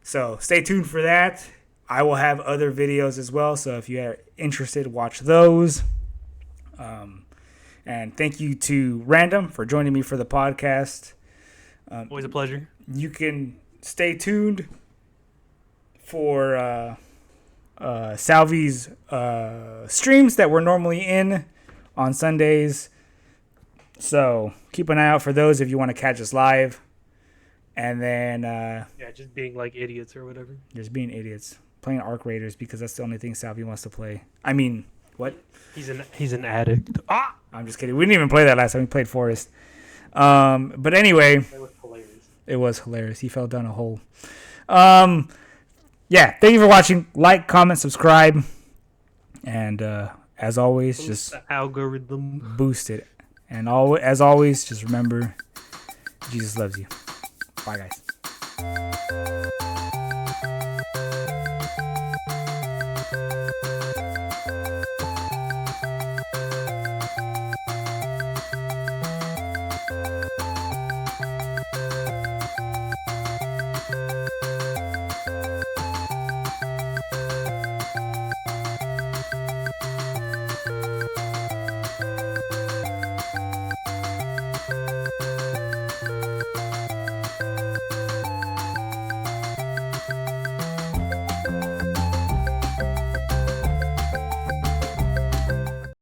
So stay tuned for that. I will have other videos as well, so if you're interested, watch those. And thank you to Random for joining me for the podcast. Always a pleasure. You can stay tuned for Salvi's streams that we're normally in on Sundays. So keep an eye out for those if you want to catch us live. And then just being like idiots or whatever. Just being idiots. Playing Arc Raiders because that's the only thing Salvi wants to play. I mean, what? He's an addict. Ah! I'm just kidding. We didn't even play that last time. We played Forest. But anyway, That was hilarious. It was hilarious. He fell down a hole. Yeah, thank you for watching. Like, comment, subscribe. And as always, Boost just the algorithm. boost it. And as always, just remember, Jesus loves you. Bye, guys.